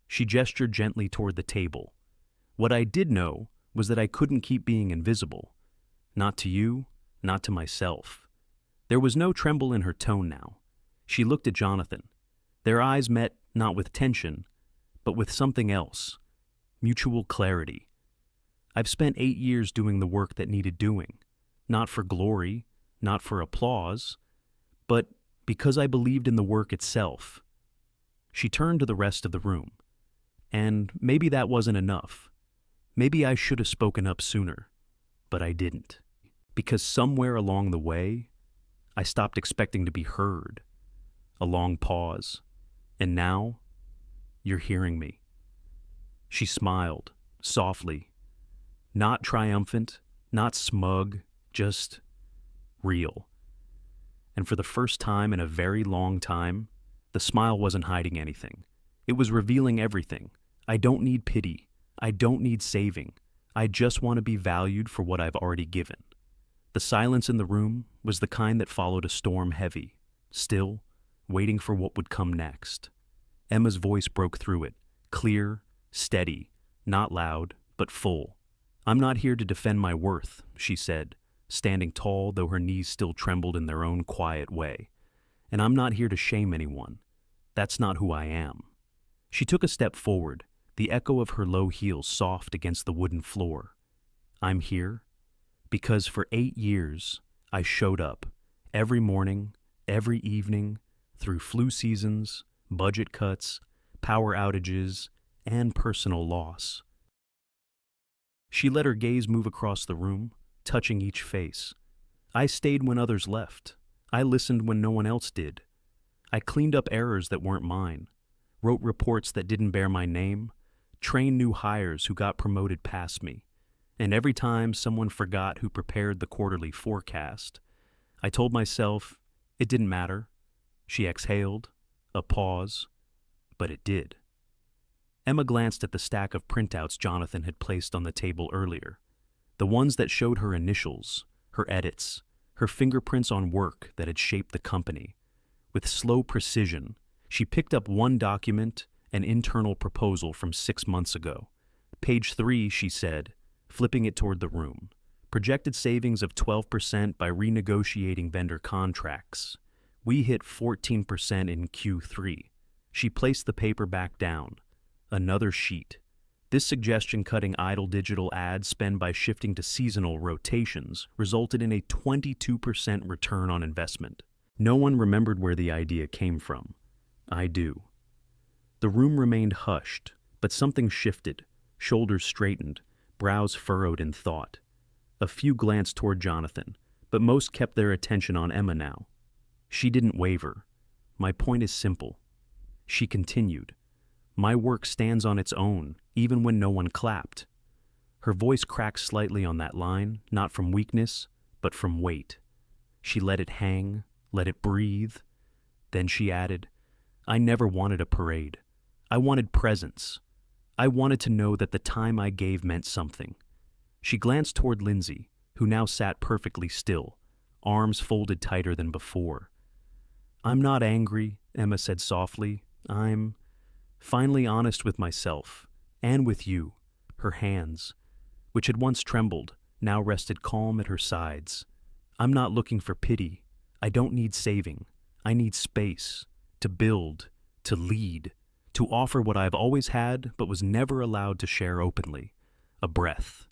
She gestured gently toward the table. "What I did know was that I couldn't keep being invisible. Not to you, not to myself." There was no tremble in her tone now. She looked at Jonathan. Their eyes met not with tension, but with something else. Mutual clarity. "I've spent 8 years doing the work that needed doing. Not for glory, not for applause, but because I believed in the work itself." She turned to the rest of the room. "And maybe that wasn't enough. Maybe I should have spoken up sooner, but I didn't. Because somewhere along the way, I stopped expecting to be heard." A long pause. "And now, you're hearing me." She smiled, softly. Not triumphant, not smug, just real. And for the first time in a very long time, the smile wasn't hiding anything. It was revealing everything. "I don't need pity. I don't need saving. I just want to be valued for what I've already given." The silence in the room was the kind that followed a storm, heavy, still, waiting for what would come next. Emma's voice broke through it, clear, steady, not loud, but full. "I'm not here to defend my worth," she said, standing tall though her knees still trembled in their own quiet way. "And I'm not here to shame anyone. That's not who I am." She took a step forward, the echo of her low heels soft against the wooden floor. "I'm here because for 8 years I showed up, every morning, every evening, through flu seasons, budget cuts, power outages, and personal loss." She let her gaze move across the room, touching each face. "I stayed when others left. I listened when no one else did. I cleaned up errors that weren't mine, wrote reports that didn't bear my name, trained new hires who got promoted past me. And every time someone forgot who prepared the quarterly forecast, I told myself it didn't matter." She exhaled, a pause, but it did. Emma glanced at the stack of printouts Jonathan had placed on the table earlier, the ones that showed her initials, her edits, her fingerprints on work that had shaped the company. With slow precision, she picked up one document, an internal proposal from 6 months ago. "Page 3, she said, flipping it toward the room. "Projected savings of 12% by renegotiating vendor contracts. We hit 14% in Q3. She placed the paper back down. Another sheet. This suggestion cutting idle digital ad spend by shifting to seasonal rotations resulted in a 22% return on investment. No one remembered where the idea came from. I do. The room remained hushed, but something shifted, shoulders straightened, brows furrowed in thought. A few glanced toward Jonathan, but most kept their attention on Emma now. She didn't waver. "My point is simple," she continued. "My work stands on its own, even when no one clapped." Her voice cracked slightly on that line, not from weakness, but from weight. She let it hang, let it breathe. Then she added, "I never wanted a parade. I wanted presence. I wanted to know that the time I gave meant something." She glanced toward Lindsay, who now sat perfectly still, arms folded tighter than before. "I'm not angry," Emma said softly. "I'm finally honest with myself, and with you." Her hands, which had once trembled, now rested calm at her sides. "I'm not looking for pity. I don't need saving. I need space, to build, to lead, to offer what I've always had but was never allowed to share openly, a breath."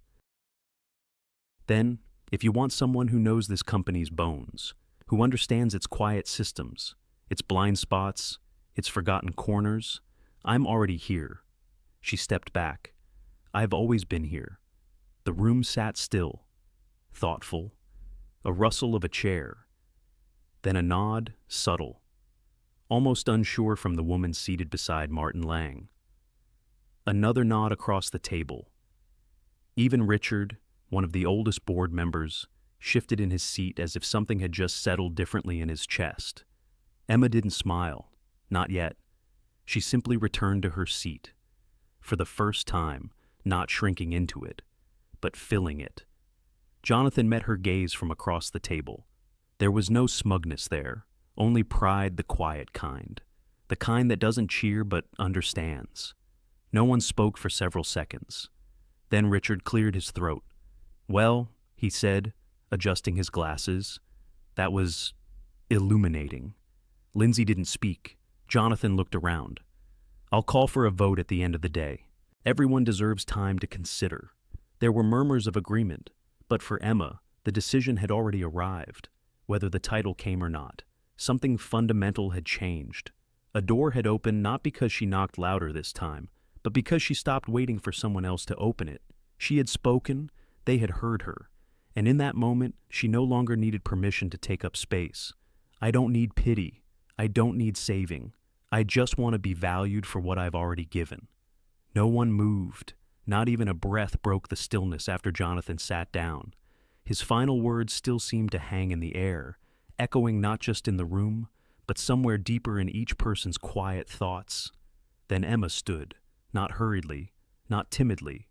Then, if you want someone who knows this company's bones, who understands its quiet systems, its blind spots, its forgotten corners, I'm already here. She stepped back. I've always been here. The room sat still, thoughtful, a rustle of a chair, then a nod, subtle, almost unsure from the woman seated beside Martin Lang. Another nod across the table. Even Richard, one of the oldest board members, shifted in his seat as if something had just settled differently in his chest. Emma didn't smile, not yet. She simply returned to her seat, for the first time, not shrinking into it, but filling it. Jonathan met her gaze from across the table. There was no smugness there, only pride, the quiet kind, the kind that doesn't cheer but understands. No one spoke for several seconds. Then Richard cleared his throat. "Well," he said, adjusting his glasses. That was illuminating. Lindsay didn't speak. Jonathan looked around. "I'll call for a vote at the end of the day. Everyone deserves time to consider." There were murmurs of agreement, but for Emma, the decision had already arrived. Whether the title came or not, something fundamental had changed. A door had opened not because she knocked louder this time, but because she stopped waiting for someone else to open it. She had spoken, they had heard her, and in that moment, she no longer needed permission to take up space. "I don't need pity. I don't need saving. I just want to be valued for what I've already given." No one moved. Not even a breath broke the stillness after Jonathan sat down. His final words still seemed to hang in the air, echoing not just in the room, but somewhere deeper in each person's quiet thoughts. Then Emma stood, not hurriedly, not timidly.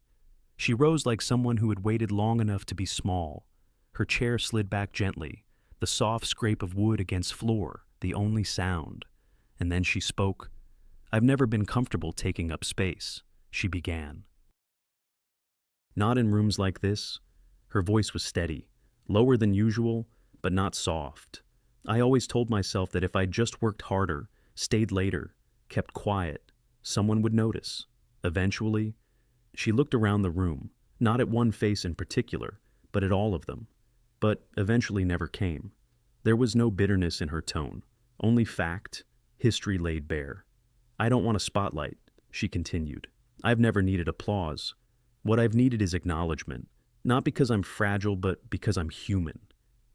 She rose like someone who had waited long enough to be small. Her chair slid back gently, the soft scrape of wood against floor, the only sound. And then she spoke. "I've never been comfortable taking up space," she began. "Not in rooms like this." Her voice was steady, lower than usual, but not soft. "I always told myself that if I just worked harder, stayed later, kept quiet, someone would notice. Eventually," she looked around the room, not at one face in particular, but at all of them. But eventually never came. There was no bitterness in her tone, only fact, history laid bare. "I don't want a spotlight," she continued. "I've never needed applause. What I've needed is acknowledgement, not because I'm fragile, but because I'm human."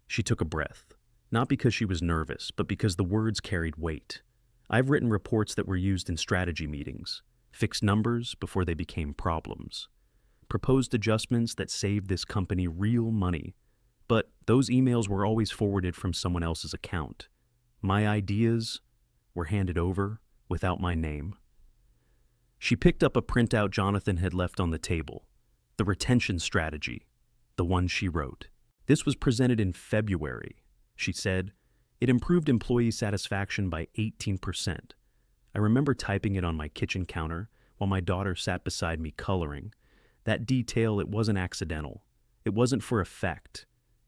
She took a breath, not because she was nervous, but because the words carried weight. "I've written reports that were used in strategy meetings, fixed numbers before they became problems, proposed adjustments that saved this company real money. But those emails were always forwarded from someone else's account. My ideas were handed over without my name." She picked up a printout Jonathan had left on the table, the retention strategy, the one she wrote. "This was presented in February," she said. "It improved employee satisfaction by 18%. I remember typing it on my kitchen counter while my daughter sat beside me coloring. That detail, it wasn't accidental. It wasn't for effect.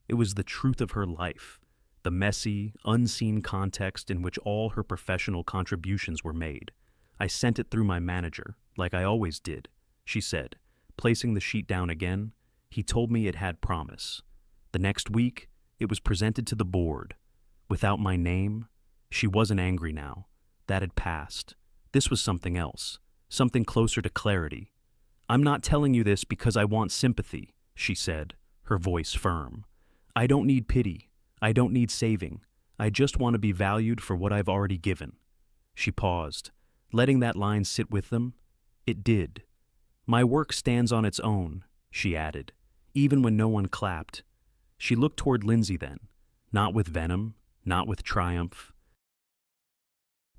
It was the truth of her life, the messy, unseen context in which all her professional contributions were made. I sent it through my manager, like I always did," she said, placing the sheet down again. "He told me it had promise. The next week, it was presented to the board. Without my name." She wasn't angry now. That had passed. This was something else, something closer to clarity. "I'm not telling you this because I want sympathy," she said, her voice firm. "I don't need pity. I don't need saving. I just want to be valued for what I've already given." She paused, letting that line sit with them. It did. "My work stands on its own," she added, even when no one clapped. She looked toward Lindsay then, not with venom, not with triumph.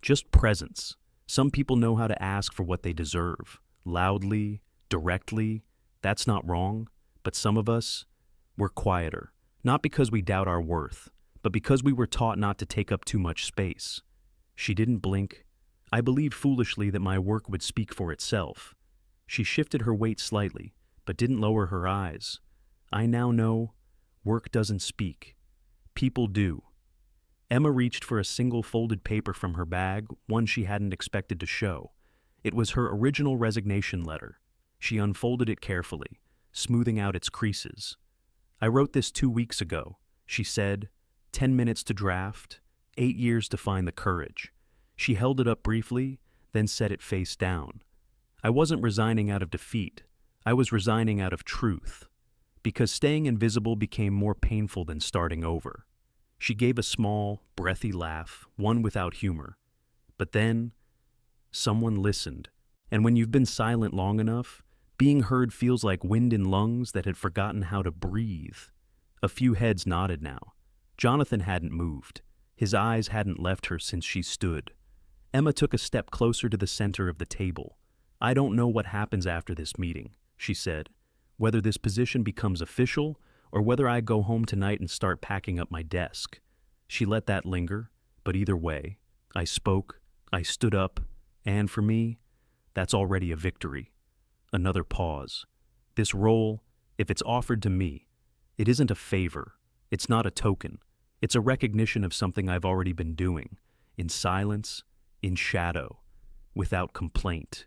Just presence. Some people know how to ask for what they deserve, loudly, directly. That's not wrong, but some of us, we're quieter, not because we doubt our worth, but because we were taught not to take up too much space. She didn't blink. I believed foolishly that my work would speak for itself. She shifted her weight slightly, but didn't lower her eyes. I now know work doesn't speak. People do. Emma reached for a single folded paper from her bag, one she hadn't expected to show. It was her original resignation letter. She unfolded it carefully, smoothing out its creases. "I wrote this 2 weeks ago," she said. 10 minutes to draft, 8 years to find the courage." She held it up briefly, then set it face down. "I wasn't resigning out of defeat. I was resigning out of truth, because staying invisible became more painful than starting over. She gave a small, breathy laugh, one without humor. But then, someone listened. And when you've been silent long enough, being heard feels like wind in lungs that had forgotten how to breathe. A few heads nodded now. Jonathan hadn't moved. His eyes hadn't left her since she stood. Emma took a step closer to the center of the table. "I don't know what happens after this meeting," she said. "Whether this position becomes official or whether I go home tonight and start packing up my desk." She let that linger, but either way, I spoke, I stood up, and for me, that's already a victory. Another pause. This role, if it's offered to me, it isn't a favor. It's not a token. It's a recognition of something I've already been doing, in silence, in shadow, without complaint.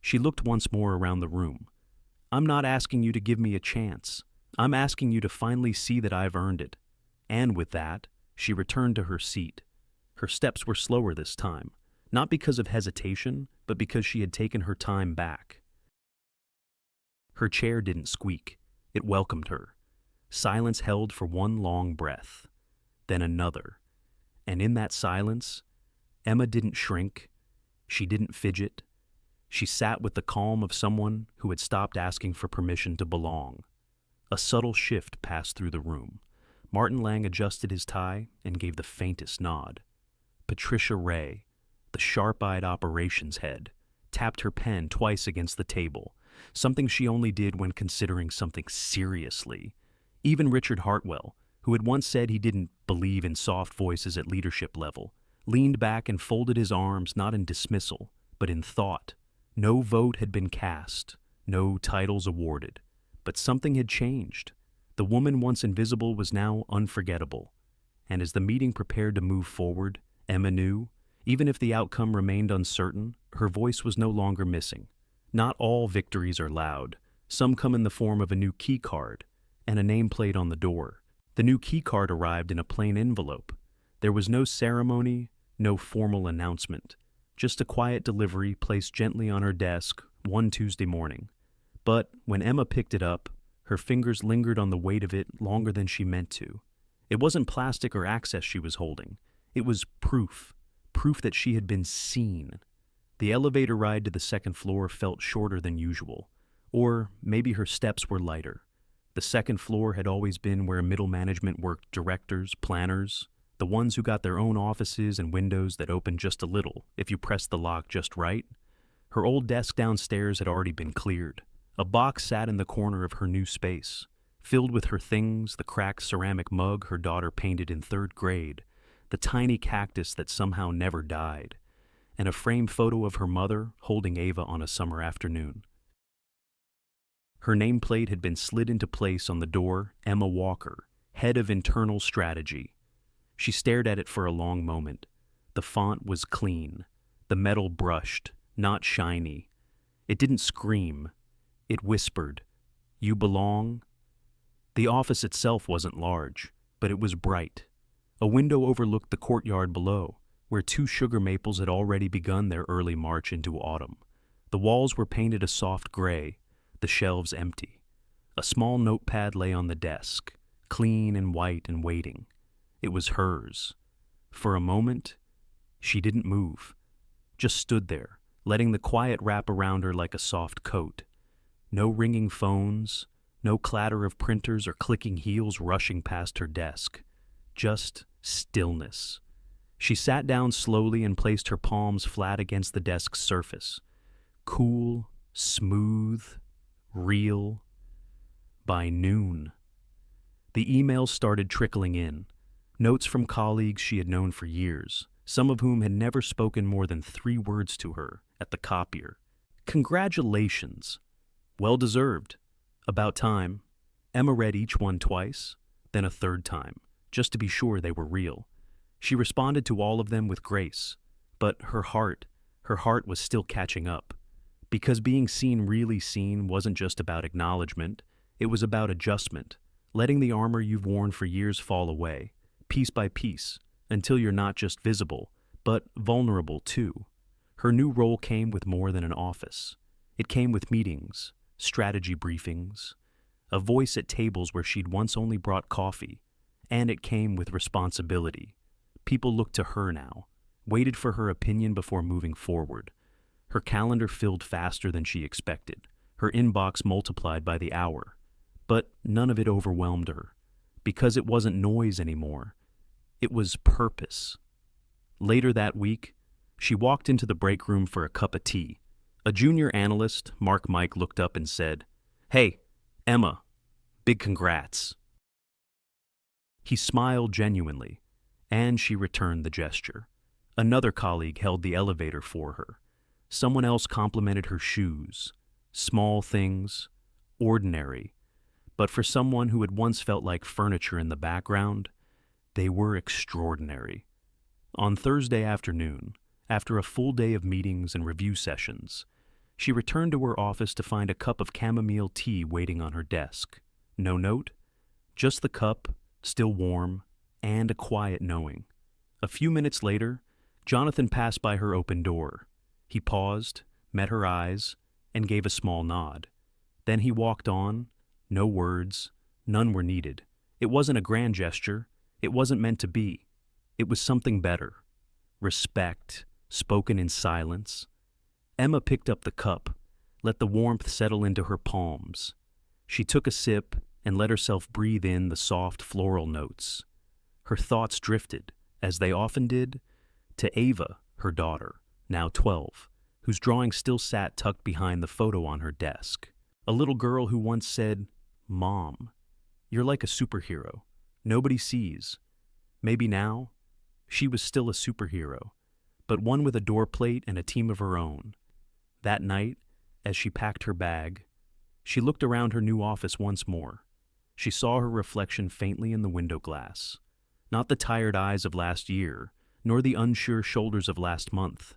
She looked once more around the room. "I'm not asking you to give me a chance. I'm asking you to finally see that I've earned it." And with that, she returned to her seat. Her steps were slower this time, not because of hesitation, but because she had taken her time back. Her chair didn't squeak. It welcomed her. Silence held for one long breath, then another. And in that silence, Emma didn't shrink. She didn't fidget. She sat with the calm of someone who had stopped asking for permission to belong. A subtle shift passed through the room. Martin Lang adjusted his tie and gave the faintest nod. Patricia Ray, the sharp-eyed operations head, tapped her pen twice against the table, something she only did when considering something seriously. Even Richard Hartwell, who had once said he didn't believe in soft voices at leadership level, leaned back and folded his arms not in dismissal, but in thought. No vote had been cast, no titles awarded, but something had changed. The woman once invisible was now unforgettable. And as the meeting prepared to move forward, Emma knew, even if the outcome remained uncertain, her voice was no longer missing. Not all victories are loud. Some come in the form of a new key card and a nameplate on the door. The new key card arrived in a plain envelope. There was no ceremony, no formal announcement, just a quiet delivery placed gently on her desk one Tuesday morning. But when Emma picked it up, her fingers lingered on the weight of it longer than she meant to. It wasn't plastic or access she was holding. It was proof that she had been seen. The elevator ride to the second floor felt shorter than usual, or maybe her steps were lighter. The second floor had always been where middle management worked: directors, planners, the ones who got their own offices and windows that opened just a little if you pressed the lock just right. Her old desk downstairs had already been cleared. A box sat in the corner of her new space, filled with her things: the cracked ceramic mug her daughter painted in third grade, the tiny cactus that somehow never died, and a framed photo of her mother holding Ava on a summer afternoon. Her nameplate had been slid into place on the door: Emma Walker, Head of Internal Strategy. She stared at it for a long moment. The font was clean, the metal brushed, not shiny. It didn't scream. It whispered, "You belong." The office itself wasn't large, but it was bright. A window overlooked the courtyard below, where 2 sugar maples had already begun their early march into autumn. The walls were painted a soft gray, the shelves empty. A small notepad lay on the desk, clean and white and waiting. It was hers. For a moment, she didn't move, just stood there, letting the quiet wrap around her like a soft coat. No ringing phones, no clatter of printers or clicking heels rushing past her desk. Just stillness. She sat down slowly and placed her palms flat against the desk's surface. Cool, smooth, real. By noon, the emails started trickling in. Notes from colleagues she had known for years, some of whom had never spoken more than 3 words to her at the copier. Congratulations. Well deserved. About time. Emma read each one twice, then a third time, just to be sure they were real. She responded to all of them with grace, but her heart was still catching up. Because being really seen wasn't just about acknowledgement, it was about adjustment, letting the armor you've worn for years fall away, piece by piece, until you're not just visible, but vulnerable too. Her new role came with more than an office. It came with meetings, strategy briefings, a voice at tables where she'd once only brought coffee, and it came with responsibility. People looked to her now, waited for her opinion before moving forward. Her calendar filled faster than she expected, her inbox multiplied by the hour. But none of it overwhelmed her, because it wasn't noise anymore. It was purpose. Later that week, she walked into the break room for a cup of tea. A junior analyst, Mark Mike, looked up and said, "Hey, Emma, big congrats." He smiled genuinely, and she returned the gesture. Another colleague held the elevator for her. Someone else complimented her shoes. Small things, ordinary, but for someone who had once felt like furniture in the background, they were extraordinary. On Thursday afternoon, after a full day of meetings and review sessions, she returned to her office to find a cup of chamomile tea waiting on her desk. No note, just the cup, still warm, and a quiet knowing. A few minutes later, Jonathan passed by her open door. He paused, met her eyes, and gave a small nod. Then he walked on. No words, none were needed. It wasn't a grand gesture. It wasn't meant to be. It was something better. Respect, spoken in silence. Emma picked up the cup, let the warmth settle into her palms. She took a sip and let herself breathe in the soft floral notes. Her thoughts drifted, as they often did, to Ava, her daughter, now 12, whose drawing still sat tucked behind the photo on her desk. A little girl who once said, "Mom, you're like a superhero. Nobody sees." Maybe now, she was still a superhero, but one with a door plate and a team of her own. That night, as she packed her bag, she looked around her new office once more. She saw her reflection faintly in the window glass. Not the tired eyes of last year, nor the unsure shoulders of last month.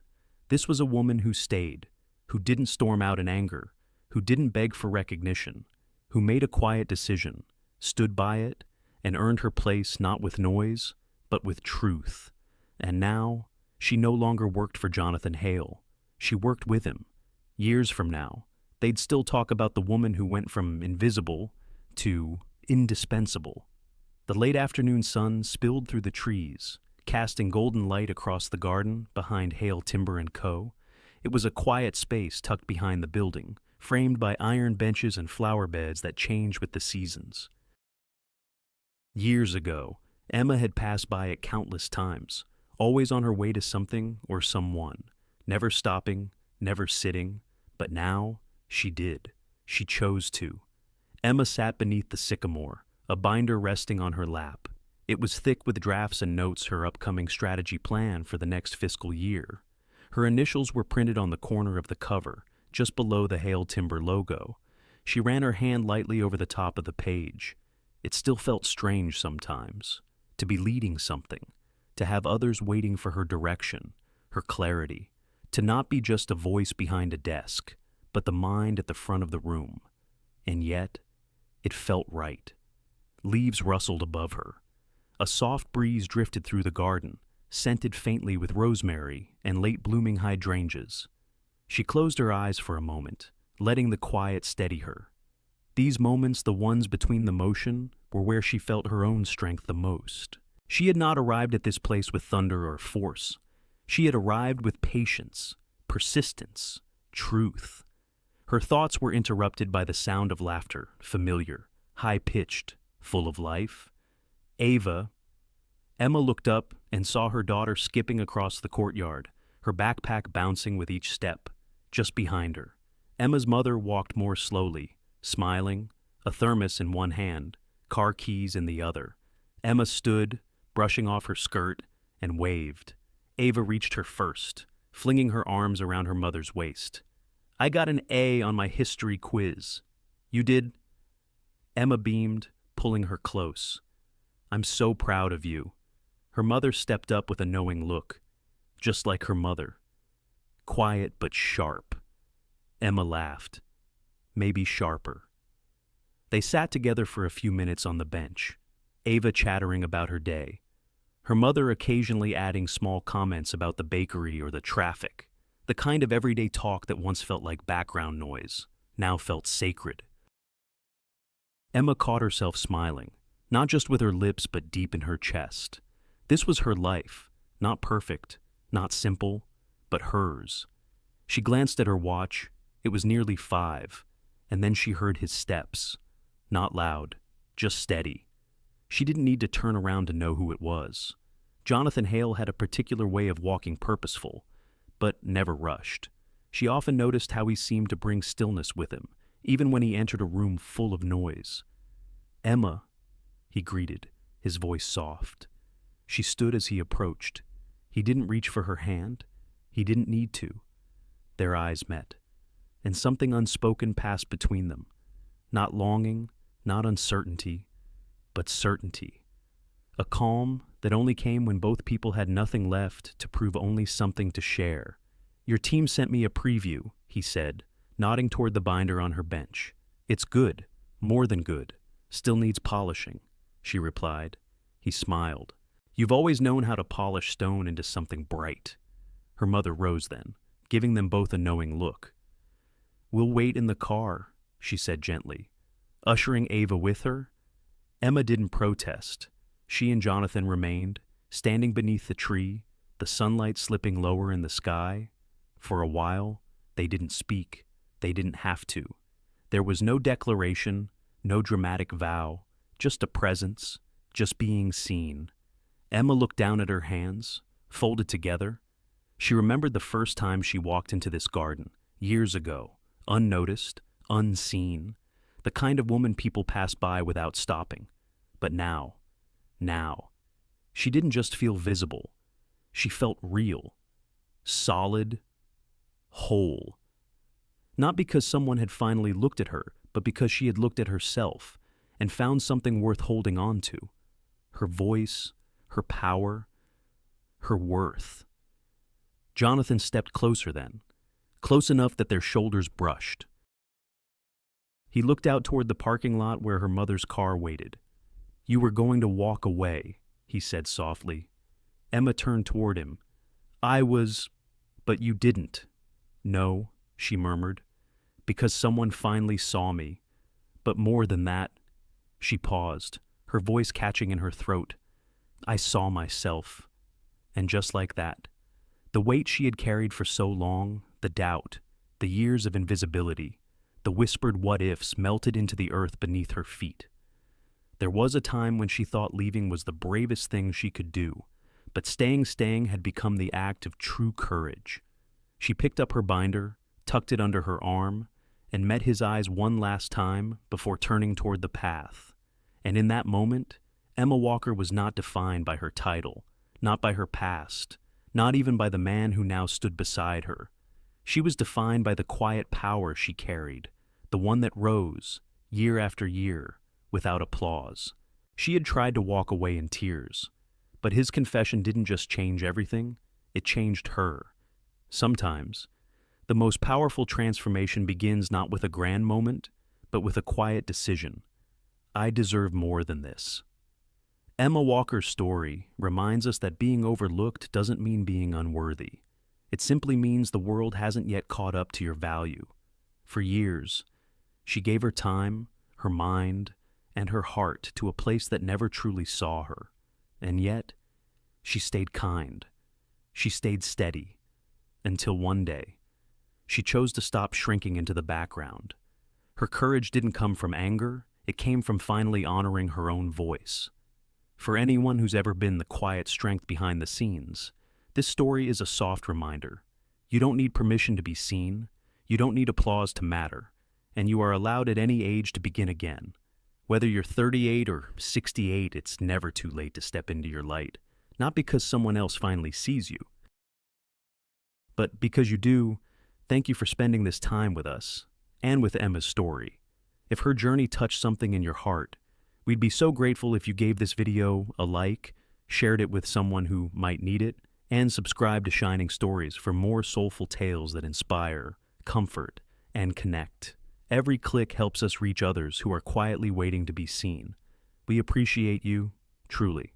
This was a woman who stayed, who didn't storm out in anger, who didn't beg for recognition, who made a quiet decision, stood by it, and earned her place not with noise, but with truth. And now, she no longer worked for Jonathan Hale. She worked with him. Years from now, they'd still talk about the woman who went from invisible to indispensable. The late afternoon sun spilled through the trees, casting golden light across the garden behind Hale Timber & Co. It was a quiet space tucked behind the building, framed by iron benches and flower beds that changed with the seasons. Years ago, Emma had passed by it countless times, always on her way to something or someone, never stopping, never sitting, but now she did. She chose to. Emma sat beneath the sycamore, a binder resting on her lap. It was thick with drafts and notes her upcoming strategy plan for the next fiscal year. Her initials were printed on the corner of the cover, just below the Hale Timber logo. She ran her hand lightly over the top of the page. It still felt strange sometimes, to be leading something, to have others waiting for her direction, her clarity, to not be just a voice behind a desk, but the mind at the front of the room. And yet, it felt right. Leaves rustled above her. A soft breeze drifted through the garden, scented faintly with rosemary and late-blooming hydrangeas. She closed her eyes for a moment, letting the quiet steady her. These moments, the ones between the motion, were where she felt her own strength the most. She had not arrived at this place with thunder or force. She had arrived with patience, persistence, truth. Her thoughts were interrupted by the sound of laughter, familiar, high-pitched, full of life. Ava. Emma looked up and saw her daughter skipping across the courtyard, her backpack bouncing with each step. Just behind her, Emma's mother walked more slowly, smiling, a thermos in one hand, car keys in the other. Emma stood, brushing off her skirt, and waved. Ava reached her first, flinging her arms around her mother's waist. "I got an A on my history quiz." "You did?" Emma beamed, pulling her close. "I'm so proud of you." Her mother stepped up with a knowing look, just like her mother. Quiet but sharp. Emma laughed. Maybe sharper. They sat together for a few minutes on the bench, Ava chattering about her day, her mother occasionally adding small comments about the bakery or the traffic, the kind of everyday talk that once felt like background noise, now felt sacred. Emma caught herself smiling, not just with her lips but deep in her chest. This was her life, not perfect, not simple, but hers. She glanced at her watch. It was nearly 5, and then she heard his steps. Not loud, just steady. She didn't need to turn around to know who it was. Jonathan Hale had a particular way of walking purposeful, but never rushed. She often noticed how he seemed to bring stillness with him, even when he entered a room full of noise. "Emma," he greeted, his voice soft. She stood as he approached. He didn't reach for her hand. He didn't need to. Their eyes met, and something unspoken passed between them. Not longing, not uncertainty, but certainty. A calm that only came when both people had nothing left to prove, only something to share. "Your team sent me a preview," he said, nodding toward the binder on her bench. "It's good, more than good. Still needs polishing," she replied. He smiled. "You've always known how to polish stone into something bright." Her mother rose then, giving them both a knowing look. "We'll wait in the car," she said gently, ushering Ava with her. Emma didn't protest. She and Jonathan remained, standing beneath the tree, the sunlight slipping lower in the sky. For a while, they didn't speak. They didn't have to. There was no declaration, no dramatic vow, just a presence, just being seen. Emma looked down at her hands, folded together. She remembered the first time she walked into this garden, years ago, unnoticed, unseen, the kind of woman people pass by without stopping. But now, she didn't just feel visible. She felt real, solid, whole. Not because someone had finally looked at her, but because she had looked at herself and found something worth holding on to. Her voice, her power, her worth. Jonathan stepped closer then, close enough that their shoulders brushed. He looked out toward the parking lot where her mother's car waited. "You were going to walk away," he said softly. Emma turned toward him. But you didn't." "No," she murmured, "because someone finally saw me. But more than that." She paused, her voice catching in her throat. "I saw myself." And just like that, the weight she had carried for so long, the doubt, the years of invisibility, the whispered what-ifs melted into the earth beneath her feet. There was a time when she thought leaving was the bravest thing she could do, but staying had become the act of true courage. She picked up her binder, tucked it under her arm, and met his eyes one last time before turning toward the path. And in that moment, Emma Walker was not defined by her title, not by her past, not even by the man who now stood beside her. She was defined by the quiet power she carried, the one that rose, year after year, without applause. She had tried to walk away in tears, but his confession didn't just change everything, it changed her. Sometimes, the most powerful transformation begins not with a grand moment, but with a quiet decision. I deserve more than this. Emma Walker's story reminds us that being overlooked doesn't mean being unworthy. It simply means the world hasn't yet caught up to your value. For years, she gave her time, her mind, and her heart to a place that never truly saw her. And yet, she stayed kind. She stayed steady. Until one day, she chose to stop shrinking into the background. Her courage didn't come from anger, it came from finally honoring her own voice. For anyone who's ever been the quiet strength behind the scenes, this story is a soft reminder. You don't need permission to be seen, you don't need applause to matter, and you are allowed at any age to begin again. Whether you're 38 or 68, it's never too late to step into your light, not because someone else finally sees you, but because you do. Thank you for spending this time with us, and with Emma's story. If her journey touched something in your heart, we'd be so grateful if you gave this video a like, shared it with someone who might need it, and subscribe to Shining Stories for more soulful tales that inspire, comfort, and connect. Every click helps us reach others who are quietly waiting to be seen. We appreciate you, truly.